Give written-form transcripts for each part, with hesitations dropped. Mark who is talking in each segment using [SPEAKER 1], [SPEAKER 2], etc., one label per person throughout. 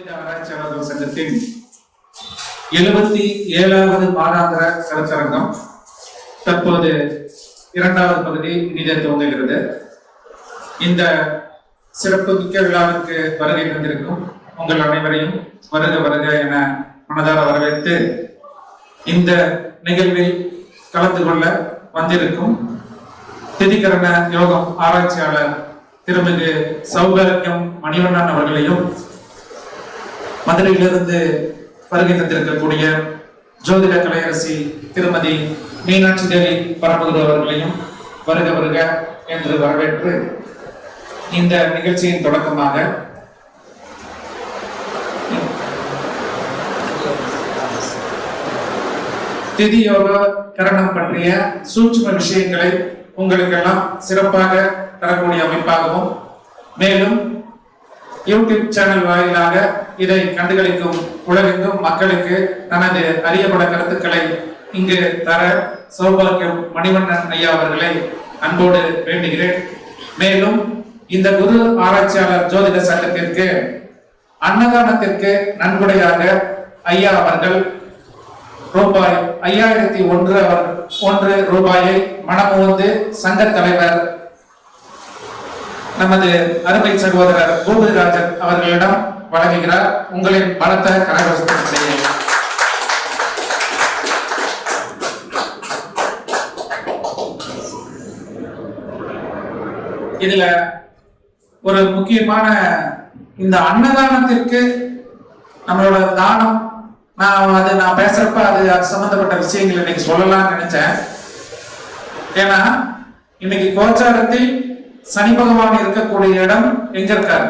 [SPEAKER 1] ஜோதிட ஆராய்ச்சியாளர்கள் சங்கத்தின் 77வது மாதாந்திர கருத்தரங்கம் தற்போது 2வது பகுதி இனிதே துவங்குகிறது. இந்த சிறப்பு மிக்க விழாவிற்கு வருகை தந்திருக்கும் உங்கள் அனைவரையும் வருக வருக என மனதார வரவேற்று இந்த நிகழ்வில் கலந்து கொள்ள வந்திருக்கும் திதிகரண யோகம் ஆராய்ச்சியாளர் திருமிகு சௌகரியம் மணிவண்ணன் அவர்களையும், மதுரையிலிருந்து வருகை தந்திருக்கக்கூடிய ஜோதிட கலையரசி திருமதி மீனாட்சி தேவி பரமகுரு அவர்களையும் வருக வருக என்று வரவேற்று இந்த நிகழ்ச்சியின் தொடக்கமாக திதி யோக கரணம் பற்றிய சூட்சும விஷயங்களை உங்களுக்கெல்லாம் சிறப்பாக தரக்கூடிய அமைப்பாகவும், மேலும் யூடியூப் சேனல் வாயிலாக இதை கண்டுகளிக்கும் உலகெங்கும் மக்களுக்கு தனது அறியப்பட கருத்துக்களை இங்கு தர சௌபாகியம் மணிவண்ணன் ஐயா அவர்களை அன்போடு வேண்டுகிறேன். மேலும் இந்த குரு ஆராய்ச்சியாளர் ஜோதிட சங்கத்திற்கு அன்னதானத்திற்கு நன்கொடையாக ஐயா அவர்கள் ரூபாய் 5001 ரூபாயை மனமுவந்து சங்க தலைவர் நமது அருமை சகோதரர் பூபதிராஜன் அவர்களிடம் வழங்குகிறார். உங்களின் பலத்த கரகோஷத்திற்கு இதுல ஒரு முக்கியமான இந்த அன்னதானத்திற்கு நம்மளோட தானம், நான் பேசுறப்ப அது சம்பந்தப்பட்ட விஷயங்கள் இன்னைக்கு சொல்லலாம்னு நினைச்சேன். ஏன்னா இன்னைக்கு கோச்சாரத்தில் சனி பகவான் இருக்கக்கூடிய இடம் எங்க இருக்காரு?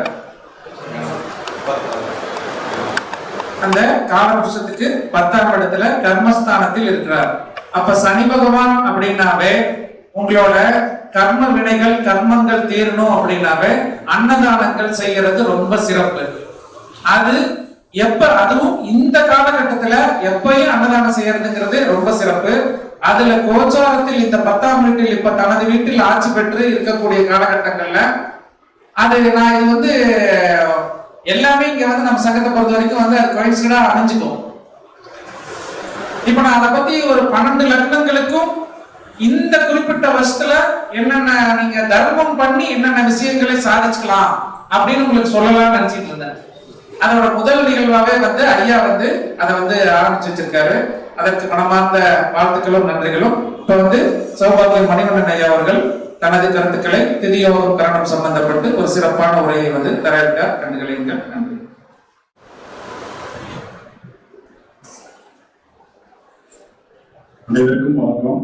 [SPEAKER 1] அந்த காலபுருஷத்துக்கு 10ஆம் இடத்துல கர்மஸ்தானத்தில் இருக்கிறார். அப்ப சனி பகவான் அப்படின்னாவே உங்களோட கர்ம வினைகள் கர்மங்கள் தீரணும் அப்படின்னாவே அன்னதானங்கள் செய்யறது ரொம்ப சிறப்பு. அது எப்ப, அதுவும் இந்த காலகட்டத்துல எப்பயும் அன்னதானம் செய்யறதுங்கிறது ரொம்ப சிறப்பு. அதுல கோச்சாரத்தில் இந்த 10ஆம் வீட்டில் இப்ப தனது வீட்டில் ஆட்சி பெற்று இருக்கக்கூடிய காலகட்டங்கள்ல அது நான் இது எல்லாமே இங்க நம்ம சங்கத்தை பொறுத்த வரைக்கும் அது கோயின்சிடா அமைஞ்சுக்கும். இப்ப நான் அதை பத்தி ஒரு 12 லக்னங்களுக்கும் இந்த குறிப்பிட்ட வருஷத்துல என்னென்ன நீங்க தர்மம் பண்ணி என்னென்ன விஷயங்களை சாதிச்சுக்கலாம் அப்படின்னு உங்களுக்கு சொல்லலாம்னு நினைச்சிட்டு இருந்தேன். அதோட முதல் நிகழ்வாவே ஐயா அதை ஆரம்பிச்சு வச்சிருக்காரு. அதற்கு மனமார்ந்த வாழ்த்துக்களும் நன்றிகளும். இப்ப சௌபாகியம் மணிவண்ணன் ஐயா அவர்கள் தனது கருத்துக்களை திதியோகம் கரணம் சம்பந்தப்பட்டு ஒரு சிறப்பான உரையை தர இருக்கார். கண்டுகளிங்கள். நன்றி.
[SPEAKER 2] அனைவருக்கும் வணக்கம்.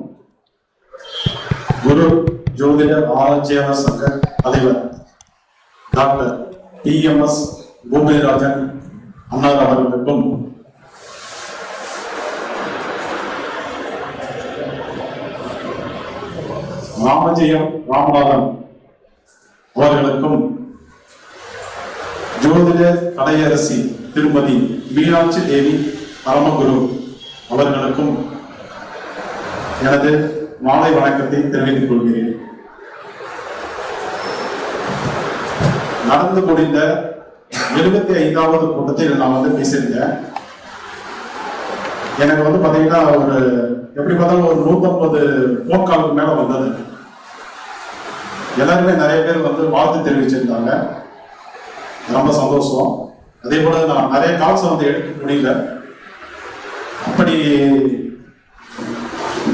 [SPEAKER 2] குரு ஜோதிட ஆராய்ச்சியாளர் சங்க தலைவர் டாக்டர் TMS பூபதிராஜன் அண்ணார் அவர்களுக்கும், ராமஜெயம் ராமநாதன் அவர்களுக்கும், ஜோதிட கலையரசி திருமதி மீனாட்சி தேவி பரமகுரு அவர்களுக்கும் எனது மாலை வணக்கத்தை தெரிவித்துக் கொள்கிறேன். நடந்து முடிந்த 75வது கூட்டத்தில் நான் பேசியிருந்தேன். எனக்கு பாத்தீங்கன்னா ஒரு எப்படி பார்த்தாலும் ஒரு 150 போன் காலுக்கு மேல வந்தது. எல்லாருமே நிறைய பேர் வாழ்த்து தெரிவிச்சிருந்தாங்க. ரொம்ப சந்தோஷம். அதே போல நான் நிறைய கால்ஸ் எடுக்க முடியல. அப்படி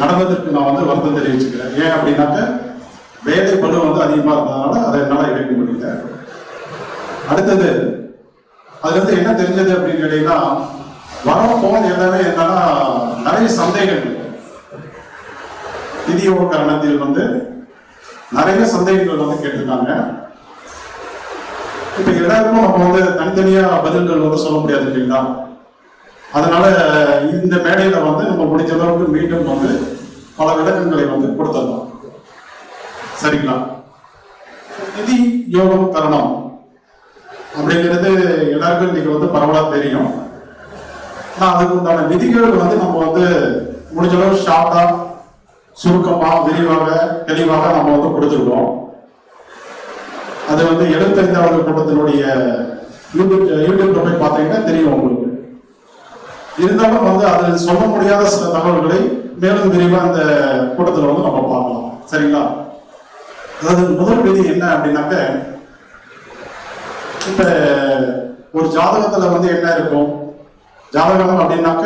[SPEAKER 2] நடந்ததற்கு நான் வருத்தம் தெரிவிச்சுக்கிறேன். ஏன் அப்படின்னாக்க வேலை பளு அதிகமா இருந்ததுனால அதை என்னால எடுக்க முடியல. அடுத்தது அதுல என்ன தெரிஞ்சது அப்படின்னு கேட்டீங்கன்னா, வர போன் எல்லாமே என்னன்னா நிறைய சந்தேகங்கள் திதியோக கரணத்தில் நிறைய சந்தேகங்கள் கேட்டிருக்காங்க. இப்ப எல்லாருக்கும் நம்ம தனித்தனியா பதில்கள் சொல்ல முடியாது இல்லைங்களா? அதனால இந்த மேடையில நம்ம முடிஞ்ச அளவுக்கு மீண்டும் பல விளக்கங்களை கொடுத்துடலாம். சரிங்களா? திதி யோகம் கரணம் அப்படிங்கிறது எல்லாருக்கும் இன்னைக்கு பரவலா தெரியும். ஆனா அதுக்கு உண்டான விதிகள் நம்ம முடிஞ்ச அளவு ஷார்ட்டா சுருக்கமா விரிவாக தெளிவாக நம்ம கொடுத்துருக்கோம். அது 75வது கூட்டத்தினுடைய யூடியூப்ல போய் பார்த்தீங்கன்னா இருந்தாலும் வந்து அது சொல்ல முடியாத சில தகவல்களை மேலும் விரிவா இந்த கூட்டத்தில் வந்து நம்ம பார்க்கலாம். சரிங்களா? அதாவது முதல் விதி என்ன அப்படின்னாக்க, இப்ப ஒரு ஜாதகத்துல வந்து என்ன இருக்கும், ஜாதகம் அப்படின்னாக்க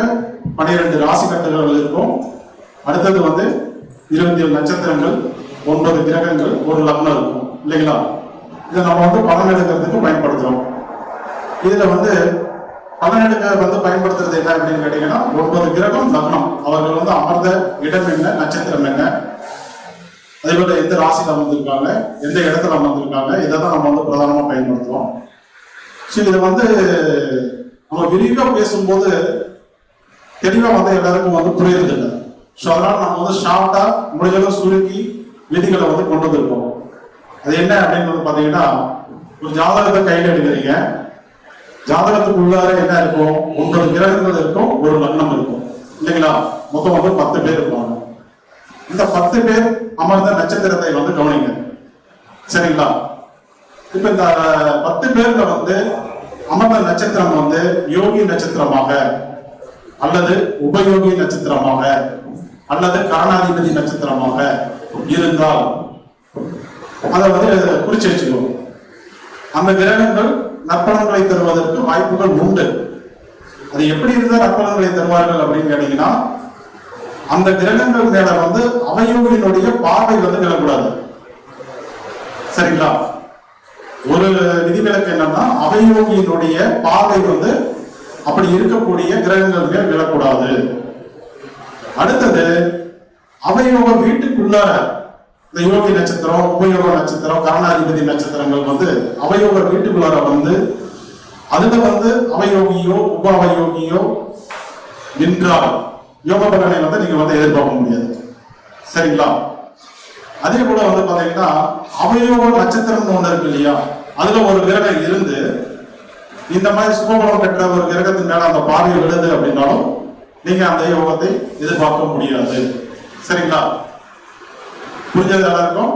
[SPEAKER 2] 12 ராசி கட்டங்கள் இருக்கும். அடுத்தது வந்து 27 நட்சத்திரங்கள், 9 கிரகங்கள், ஒரு லக்னம் இருக்கும் இல்லைங்களா? இதை நம்ம வந்து பலன் எடுக்கிறதுக்கு பயன்படுத்துறோம். இதுல வந்து பலன் எடுக்க வந்து பயன்படுத்துறது என்ன அப்படின்னு கேட்டீங்கன்னா, 9 கிரகம், லக்னம், அவர்கள் வந்து அமர்ந்த இடம் என்ன, நட்சத்திரம் என்ன, அதே போல எந்த ராசியில் அமர்ந்திருக்காங்க, எந்த இடத்துல அமர்ந்திருக்காங்க, இதை தான் நம்ம வந்து பிரதானமா பயன்படுத்துறோம். ஸோ இதை வந்து நம்ம விரிவா பேசும்போது தெளிவா வந்து எல்லாருக்கும் வந்து புரியுறது இல்லை. ஸோ அதனால நம்ம வந்து ஷார்ட்டா முடிஞ்சளவு சுருக்கி விதிகளை வந்து கொண்டு வந்திருக்கோம். அது என்ன அப்படின்னு வந்து பாத்தீங்கன்னா, ஒரு ஜாதகத்தை கையில் எடுக்கிறீங்க. ஜாதகத்துக்கு உள்ளார என்ன இருக்கும், 9 கிரகங்கள் இருக்கும், ஒரு லக்னம் இருக்கும் இல்லைங்களா? மொத்தம் வந்து 10 பேர் இருப்பாங்க. இந்த 10 பேர் அமர்ந்த நட்சத்திரத்தை வந்து கவனிங்க. சரிங்களா? இப்ப இந்த 10 பேர்ல வந்து அமர்ந்த நட்சத்திரம் வந்து யோகி நட்சத்திரமாக, அல்லது உபயோகி நட்சத்திரமாக, அல்லது கரணாதிபதி நட்சத்திரமாக இருந்தால் அதை வந்து குறிச்சு வச்சுக்கணும். அந்த கிரகங்கள் நற்பலன்களை தருவதற்கு வாய்ப்புகள் உண்டு. அது எப்படி இருந்தால் நற்பலன்களை தருவார்கள் அப்படின்னு கேட்டீங்கன்னா, அந்த கிரகங்கள் மேல வந்து அவயோகியினுடைய பார்வை வந்து விழக்கூடாது. சரிங்களா? ஒரு விதிவிலக்கு என்னன்னா, அவயோகியினுடைய பார்வை வந்து அப்படி இருக்கக்கூடிய கிரகங்கள் மேல் விழக்கூடாது. அடுத்தது, அவயோக வீட்டுக்குள்ளார இந்த யோகி நட்சத்திரம், உபயோக நட்சத்திரம், கரணாதிபதி நட்சத்திரங்கள் வந்து அவயோக வீட்டுக்குள்ளார வந்து அதுல வந்து அவயோகியோ உப அவயோகியோ நின்றால் யோக பலனை வந்து நீங்க வந்து எதிர்பார்க்க முடியாது. சரிங்களா? அதே போல வந்து பாத்தீங்கன்னா, அவயோக நட்சத்திரம் ஒண்ணு இருக்கு இல்லையா, அதுல ஒரு கிரகம் இருந்து இந்த மாதிரி சுபபலம் பெற்ற ஒரு கிரகத்தின் மேல அந்த பார்வை விழுது அப்படின்னாலும் நீங்க அந்த யோகத்தை எதிர்பார்க்க முடியாது. சரிங்களா? புரிஞ்சது எல்லாருக்கும்?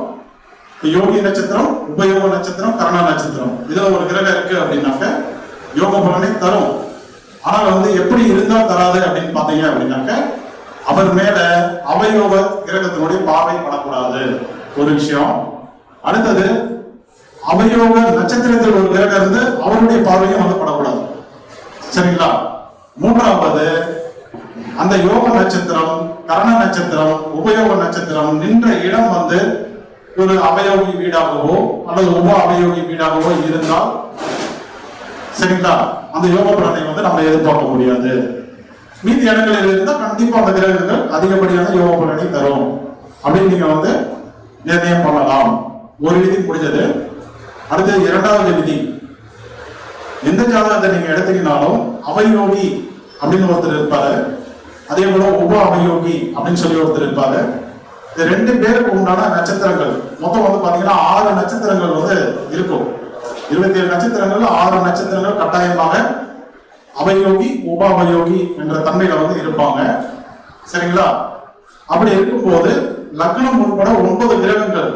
[SPEAKER 2] யோகி நட்சத்திரம், உபயோக நட்சத்திரம், கரண நட்சத்திரம், இதுல ஒரு கிரகம் இருக்கு அப்படின்னாக்க யோக பலனை தரும். ஆனால் வந்து எப்படி இருந்தா தராது அப்படின்னு பாத்தீங்க அப்படின்னாக்க, அவர் மேல அவயோக கிரகத்தினுடைய பார்வை படக்கூடாது, ஒரு விஷயம். அடுத்தது, அவயோக நட்சத்திரத்தில் ஒரு கிரகம் இருந்து அவருடைய பார்வையும் வந்து படக்கூடாது. சரிங்களா? மூன்றாவது, அந்த யோக நட்சத்திரம், கரண நட்சத்திரம், உபயோக நட்சத்திரம் நின்ற இடம் வந்து ஒரு அவயோகி வீடாகவோ அல்லது உப அவயோகி வீடாகவோ இருந்தால், சரிங்களா, அந்த யோக பலனை வந்து நம்ம எதிர்பார்க்க முடியாது. மீதி இடங்களில் இருந்தால் கண்டிப்பா அந்த கிரகங்கள் அதிகப்படியான யோக பலனை தரும் அப்படின்னு நீங்க வந்து நிர்ணயம் பண்ணலாம். ஒரு விதி முடிஞ்சது. அடுத்து இரண்டாவது விதி, எந்த ஜாதகத்தை நீங்க எடுத்தீங்கன்னாலும் அவயோகி அப்படின்னு ஒருத்தர் இருப்பாரு, அதே போல உப அவயோகி அப்படின்னு சொல்லி ஒருத்தர் இருப்பாரு. இந்த 2 பேருக்கு உண்டான நட்சத்திரங்கள் மொத்தம் வந்து பாத்தீங்கன்னா 6 நட்சத்திரங்கள் வந்து இருக்கும். 27 நட்சத்திரங்கள்ல 6 நட்சத்திரங்கள் கட்டாயமாக அவயோகி உப அவயோகி என்ற தன்மையில வந்து இருப்பாங்க. சரிங்களா? அப்படி இருக்கும்போது லக்னம் உட்பட 9 கிரகங்கள்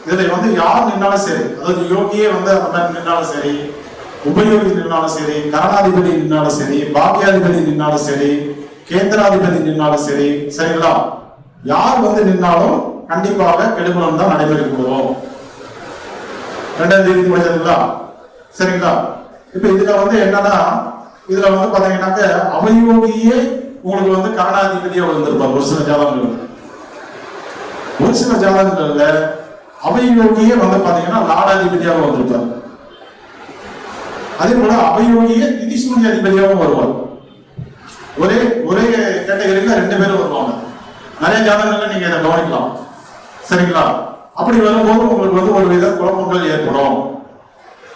[SPEAKER 2] இதுல வந்து யார் நின்னாலும் சரி, அதாவது யோகியே வந்து அந்த மாதிரி நின்னாலும் சரி, உபயோகி நின்னாலும் சரி, கரணாதிபதி நின்னாலும் சரி, பாக்கியாதிபதி நின்னாலும் சரி, கேந்திராதிபதி நின்னாலும் சரி, சரிங்களா, யார் வந்து நின்னாலும் கண்டிப்பாக கெடுபலன் தான் நடைபெறுகிறோம். 2ஆம் தேதி முடிஞ்சதுங்களா? சரிங்களா? இப்ப இதுல வந்து என்னன்னா, இதுல வந்து பாத்தீங்கன்னாக்க அவயோகியே உங்களுக்கு வந்து கரணாதிபதியா விழுந்திருப்பார் ஒரு சில ஜாதகங்கள். ஒரு சில ஜாதகங்கள்ல அவயோகியே வந்து பாத்தீங்கன்னா லாடாதிபதியாக வந்திருப்பார். அதே போல அவயோகியே திதிசூன்ய அதிபதியாகவும் வருவார். ஒரே ஒரே கேட்டகரியில 2 பேரும் வருவாங்க. நிறைய ஜாதகங்கள்ல நீங்க இதை கவனிக்கலாம். சரிங்களா? அப்படி வரும்போது உங்களுக்கு வந்து ஒரு வித குழப்பங்கள் ஏற்படும்.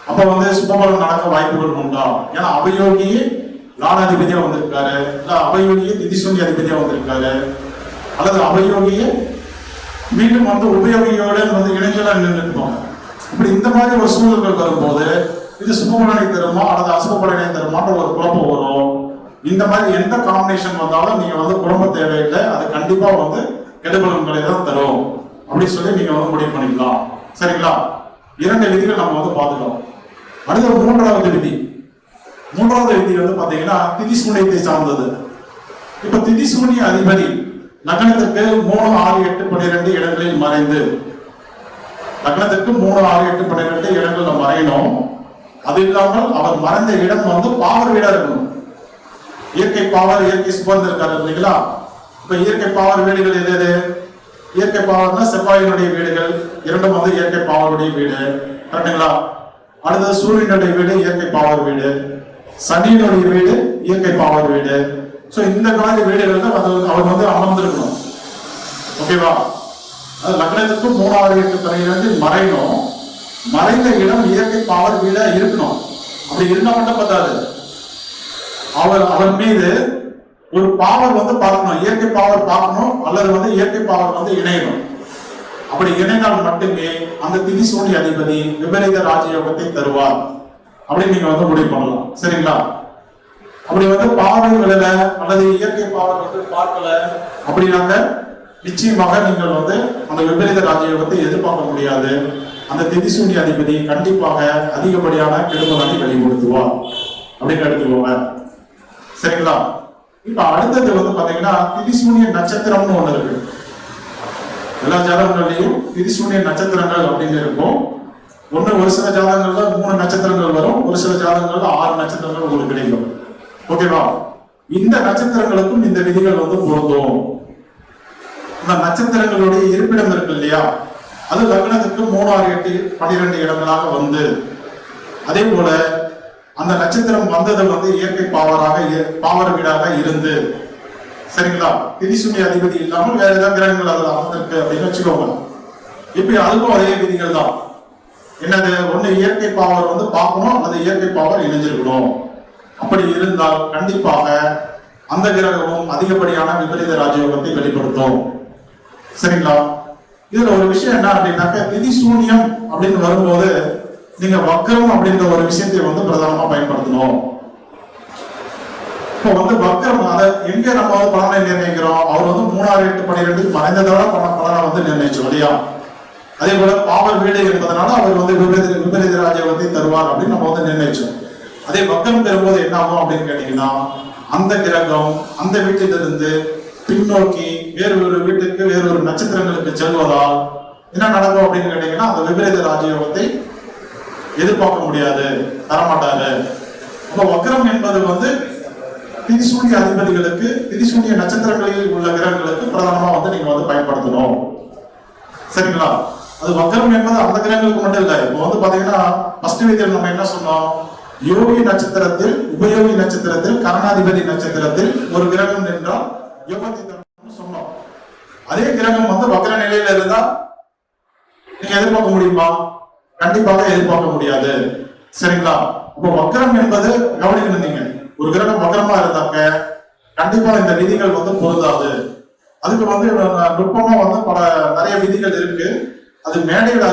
[SPEAKER 2] அப்ப வந்து சுபபலம் நடக்க வாய்ப்புகள் உண்டா? ஏன்னா அவயோகியே லாடாதிபதியா வந்திருக்காரு, இல்ல அவயோகியே திதிசூன்ய அதிபதியா வந்திருக்காரு, அல்லது அவயோகியே மீண்டும் வந்து உபயோகியோட வந்து இணைஞ்சலாம் நின்றுப்பாங்க. இப்படி இந்த மாதிரி ஒரு சூழல்கள் வரும்போது இது சுபபலனை தருமா அல்லது அசுபபலனை தருமான்ற ஒரு குழப்பம் வரும். இந்த மாதிரி எந்த காம்பினேஷன் வந்தாலும் நீங்க வந்து குழப்ப தேவையில்லை, அது கண்டிப்பா வந்து கெடுபலன்களை தான் தரும் அப்படின்னு சொல்லி நீங்க வந்து முடிவு பண்ணிக்கலாம். சரிங்களா? 2 விதிகள் நம்ம வந்து பார்த்துட்டோம். அடுத்த 3ஆவது விதி, மூன்றாவது விதி வந்து பாத்தீங்கன்னா திதி சூன்யத்தை சார்ந்தது. இப்ப திதி சூன்ய அதிபதி லக்னத்திற்கு 3, 6, 8, 12 இடங்களில் மறைந்து, லக்னத்திற்கு 3, 6, 8, 12 இடங்கள்ல மறையணும். அது இல்லாமல் அவர் மறைந்த இடம் வந்து பாவர் வீடா இருக்கணும். இயற்கை பாவர், இயற்கை சுபந்து இருக்காரு இல்லைங்களா? இப்ப இயற்கை பாவர் வீடுகள் எது எது? இயற்கை பாவர்னா செவ்வாயினுடைய வீடுகள் இரண்டும் வந்து இயற்கை பாவருடைய வீடு, கரெக்டுங்களா? அடுத்தது சூரியனுடைய வீடு இயற்கை பாவர் வீடு, சனியினுடைய வீடு இயற்கை பாவர் வீடு. சோ இந்த மாதிரி வீடுகள்ல அவர் வந்து அமர்ந்திருக்கணும். ஓகேவா? அது லக்னத்துக்கு 3, 6, 8, 12 மறையணும். மறைந்த இடம் இயற்கை பாவர் வீடா இருக்கணும். அப்படி இருந்தா மட்டும் பத்தாது, அவர் மீது ஒரு பாவர் வந்து பார்க்கணும், இயற்கை பாவர் பார்க்கணும், அல்லது வந்து இயற்கை பாவர் வந்து இணையணும். அப்படி இணைந்தால் மட்டுமே அந்த திதி சூன்ய அதிபதி விபரீத ராஜயோகத்தை தருவார் அப்படின்னு நீங்க வந்து முடிவு பண்ணலாம். சரிங்களா? அப்படி வந்து பார்வை விழல அல்லது இயற்கை பாவர் வந்து பார்க்கல அப்படின்னாக்க நிச்சயமாக நீங்கள் வந்து அந்த விபரீத ராஜயோகத்தை எதிர்பார்க்க முடியாது. அந்த திதி சூன்ய அதிபதி கண்டிப்பாக அதிகப்படியான கெடுபலனை வெளிப்படுத்துவார் அப்படின்னு எடுத்துக்கோங்க. சரிங்களா? இப்ப அடுத்தது வந்து பாத்தீங்கன்னா திதி சூன்ய நட்சத்திரம்னு ஒண்ணு இருக்கு. எல்லா ஜாதகங்கள்லயும் திதி சூன்ய நட்சத்திரங்கள் அப்படின்னு இருக்கும். ஒரு சில ஜாதகங்கள்ல 3 நட்சத்திரங்கள் வரும், ஒரு சில ஜாதகங்கள்ல 6 நட்சத்திரங்கள் உங்களுக்கு கிடைக்கும். ஓகேவா? இந்த நட்சத்திரங்களுக்கும் இந்த விதிகள் வந்து பொருந்தும். இந்த நட்சத்திரங்களுடைய இருப்பிடம் இருக்கு இல்லையா, அது லக்னத்துக்கு 3, 6, 8, 12 இடங்களாக வந்து, அதே போல அந்த நட்சத்திரம் வந்தது வந்து இயற்கை பாவர் வீடாக இருந்து, சரிங்களா? திதி சூன்ய அதிபதி இல்லாமல் வேற ஏதாவது கிரகங்கள் அதுல அமர்ந்திருக்கு அப்படின்னு வச்சுக்கோங்க. இப்ப அதுக்கும் அதே விதிகள் தான். என்னது? ஒண்ணு இயற்கை பாவர் வந்து பார்க்கணும், அல்லது இயற்கை பாவர் இணைஞ்சிருக்கணும். அப்படி இருந்தால் கண்டிப்பாக அந்த கிரகமும் அதிகப்படியான விபரீத ராஜயோகத்தை வெளிப்படுத்தும். சரிங்களா? இதுல ஒரு விஷயம் என்ன அப்படின்னாக்க, திதி சூன்யம் அப்படின்னு வரும்போது நீங்க வக்ரம் அப்படின்ற ஒரு விஷயத்தை வந்து பிரதானமா பயன்படுத்தணும். இப்போ வந்து வக்ரம் அதை எங்க நம்ம வந்து பலனை நிர்ணயிக்கிறோம்? அவர் வந்து 3, 6, 8, 12 மறைந்ததோட பலனை வந்து நிர்ணயிச்சோம் இல்லையா? அதே போல பாவர் வீடு என்பதனால அவர் வந்து விபரீத ராஜயோகத்தை தருவார் அப்படின்னு நம்ம வந்து நிர்ணயிச்சோம். அதே வக்ரம் பெறும்போது என்ன ஆகும் அப்படின்னு கேட்டீங்கன்னா, அந்த கிரகம் அந்த வீட்டிலிருந்து பின்னோக்கி வேறொரு வீட்டுக்கு வேறொரு நட்சத்திரங்களுக்கு செல்வதால் என்ன நடக்கும் அப்படின்னு கேட்டீங்கன்னா, அந்த விபரீத ராஜயோகத்தை எதிர்பார்க்க முடியாது, தரமாட்டாரு. அப்ப வக்ரம் என்பது வந்து திதி சூன்ய அதிபதிகளுக்கு, திதி சூன்ய நட்சத்திரங்களில் உள்ள கிரகங்களுக்கு பிரதானமா வந்து நீங்க வந்து பயன்படுத்தணும். சரிங்களா? அது வக்ரம் என்பது அந்த கிரகங்களுக்கு மட்டும் இல்லை. இப்போ வந்து பாத்தீங்கன்னா ஃபர்ஸ்ட் விதியில் நம்ம என்ன சொன்னோம்? யோகி நட்சத்திரத்தில், உபயோகி நட்சத்திரத்தில், கரணாதிபதி நட்சத்திரத்தில் ஒரு கிரகம் நின்றால் யோகத்தை தரணும்னு சொன்னோம். அதே கிரகம் வந்து வக்ர நிலையில இருந்தா நீங்க எதிர்பார்க்க முடியுமா? கண்டிப்பாக எதிர்பார்க்க முடியாது. சரிங்களா? இப்போ வக்ரம் என்பது கவனிக்கணும். நீங்க ஒரு கிரகம் வக்ரமா இருந்தாக்க கண்டிப்பா இந்த விதிகள் வந்து பொருந்தாது. அதுக்கு வந்து நுட்பமா வந்து நிறைய விதிகள் இருக்கு. அது மேடையில்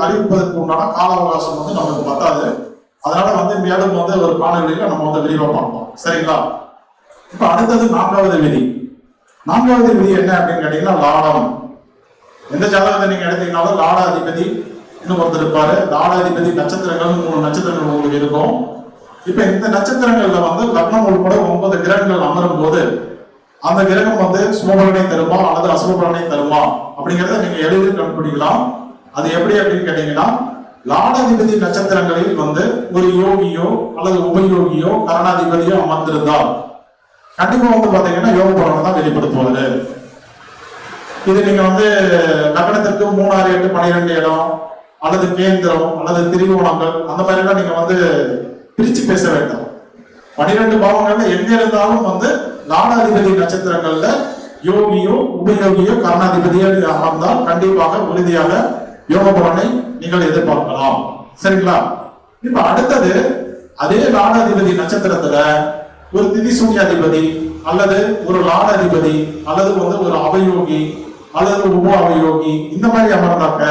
[SPEAKER 2] அறிவிப்பதற்கு உண்டான கால அவகாசம் வந்து நமக்கு பத்தாது. அதனால வந்து மேலும் வந்து ஒரு காணொலியில நம்ம வந்து விரிவா பார்ப்போம். சரிங்களா? இப்ப அடுத்தது 4வது விதி. 4வது விதி என்ன அப்படின்னு கேட்டீங்கன்னா, லாடம். எந்த ஜாதகத்தை நீங்க எடுத்தீங்கன்னாலும் லாடாதிபதி இன்னும் ஒருத்தர் இருப்பாரு. லாடாதிபதி நட்சத்திரங்கள் 3 நட்சத்திரங்கள் உங்களுக்கு இருக்கும். இப்ப இந்த நட்சத்திரங்கள்ல வந்து லக்னம் உட்பட 9 கிரகங்கள் அமரும் போது அந்த கிரகம் வந்து சுபபலனை தருமா அல்லது அசுபபலனை தருமா அப்படிங்கிறத நீங்க எளிதில் கண்டுபிடிக்கலாம். அது எப்படி அப்படின்னு கேட்டீங்கன்னா, லாடாதிபதி நட்சத்திரங்களில் வந்து ஒரு யோகியோ அல்லது உபயோகியோ கரணாதிபதியோ அமர்ந்திருந்தால் கண்டிப்பா வந்து பாத்தீங்கன்னா யோக பலனை தான் வெளிப்படுத்துவாரு. இது நீங்க வந்து லக்னத்திற்கு 3, 6, 8, 12 இடம் அல்லது கேந்திரம் அல்லது திரிகோணங்கள் அந்த மாதிரி எல்லாம் நீங்க வந்து பிரிச்சு பேச வேண்டாம். 12 பாவங்கள்ல எங்க இருந்தாலும் வந்து லாடாதிபதி நட்சத்திரங்கள்ல யோகியோ உபயோகியோ கரணாதிபதியோ அமர்ந்தால் கண்டிப்பாக உறுதியாக யோக பலனை நீங்கள் எதிர்பார்க்கலாம். சரிங்களா? இப்ப அடுத்தது அதே லாடாதிபதி நட்சத்திரத்துல ஒரு திதி சூன்ய அதிபதி அல்லது ஒரு லாடாதிபதி அல்லது வந்து ஒரு அவயோகி அல்லது உப அவயோகி இந்த மாதிரி அமர்ந்தாக்க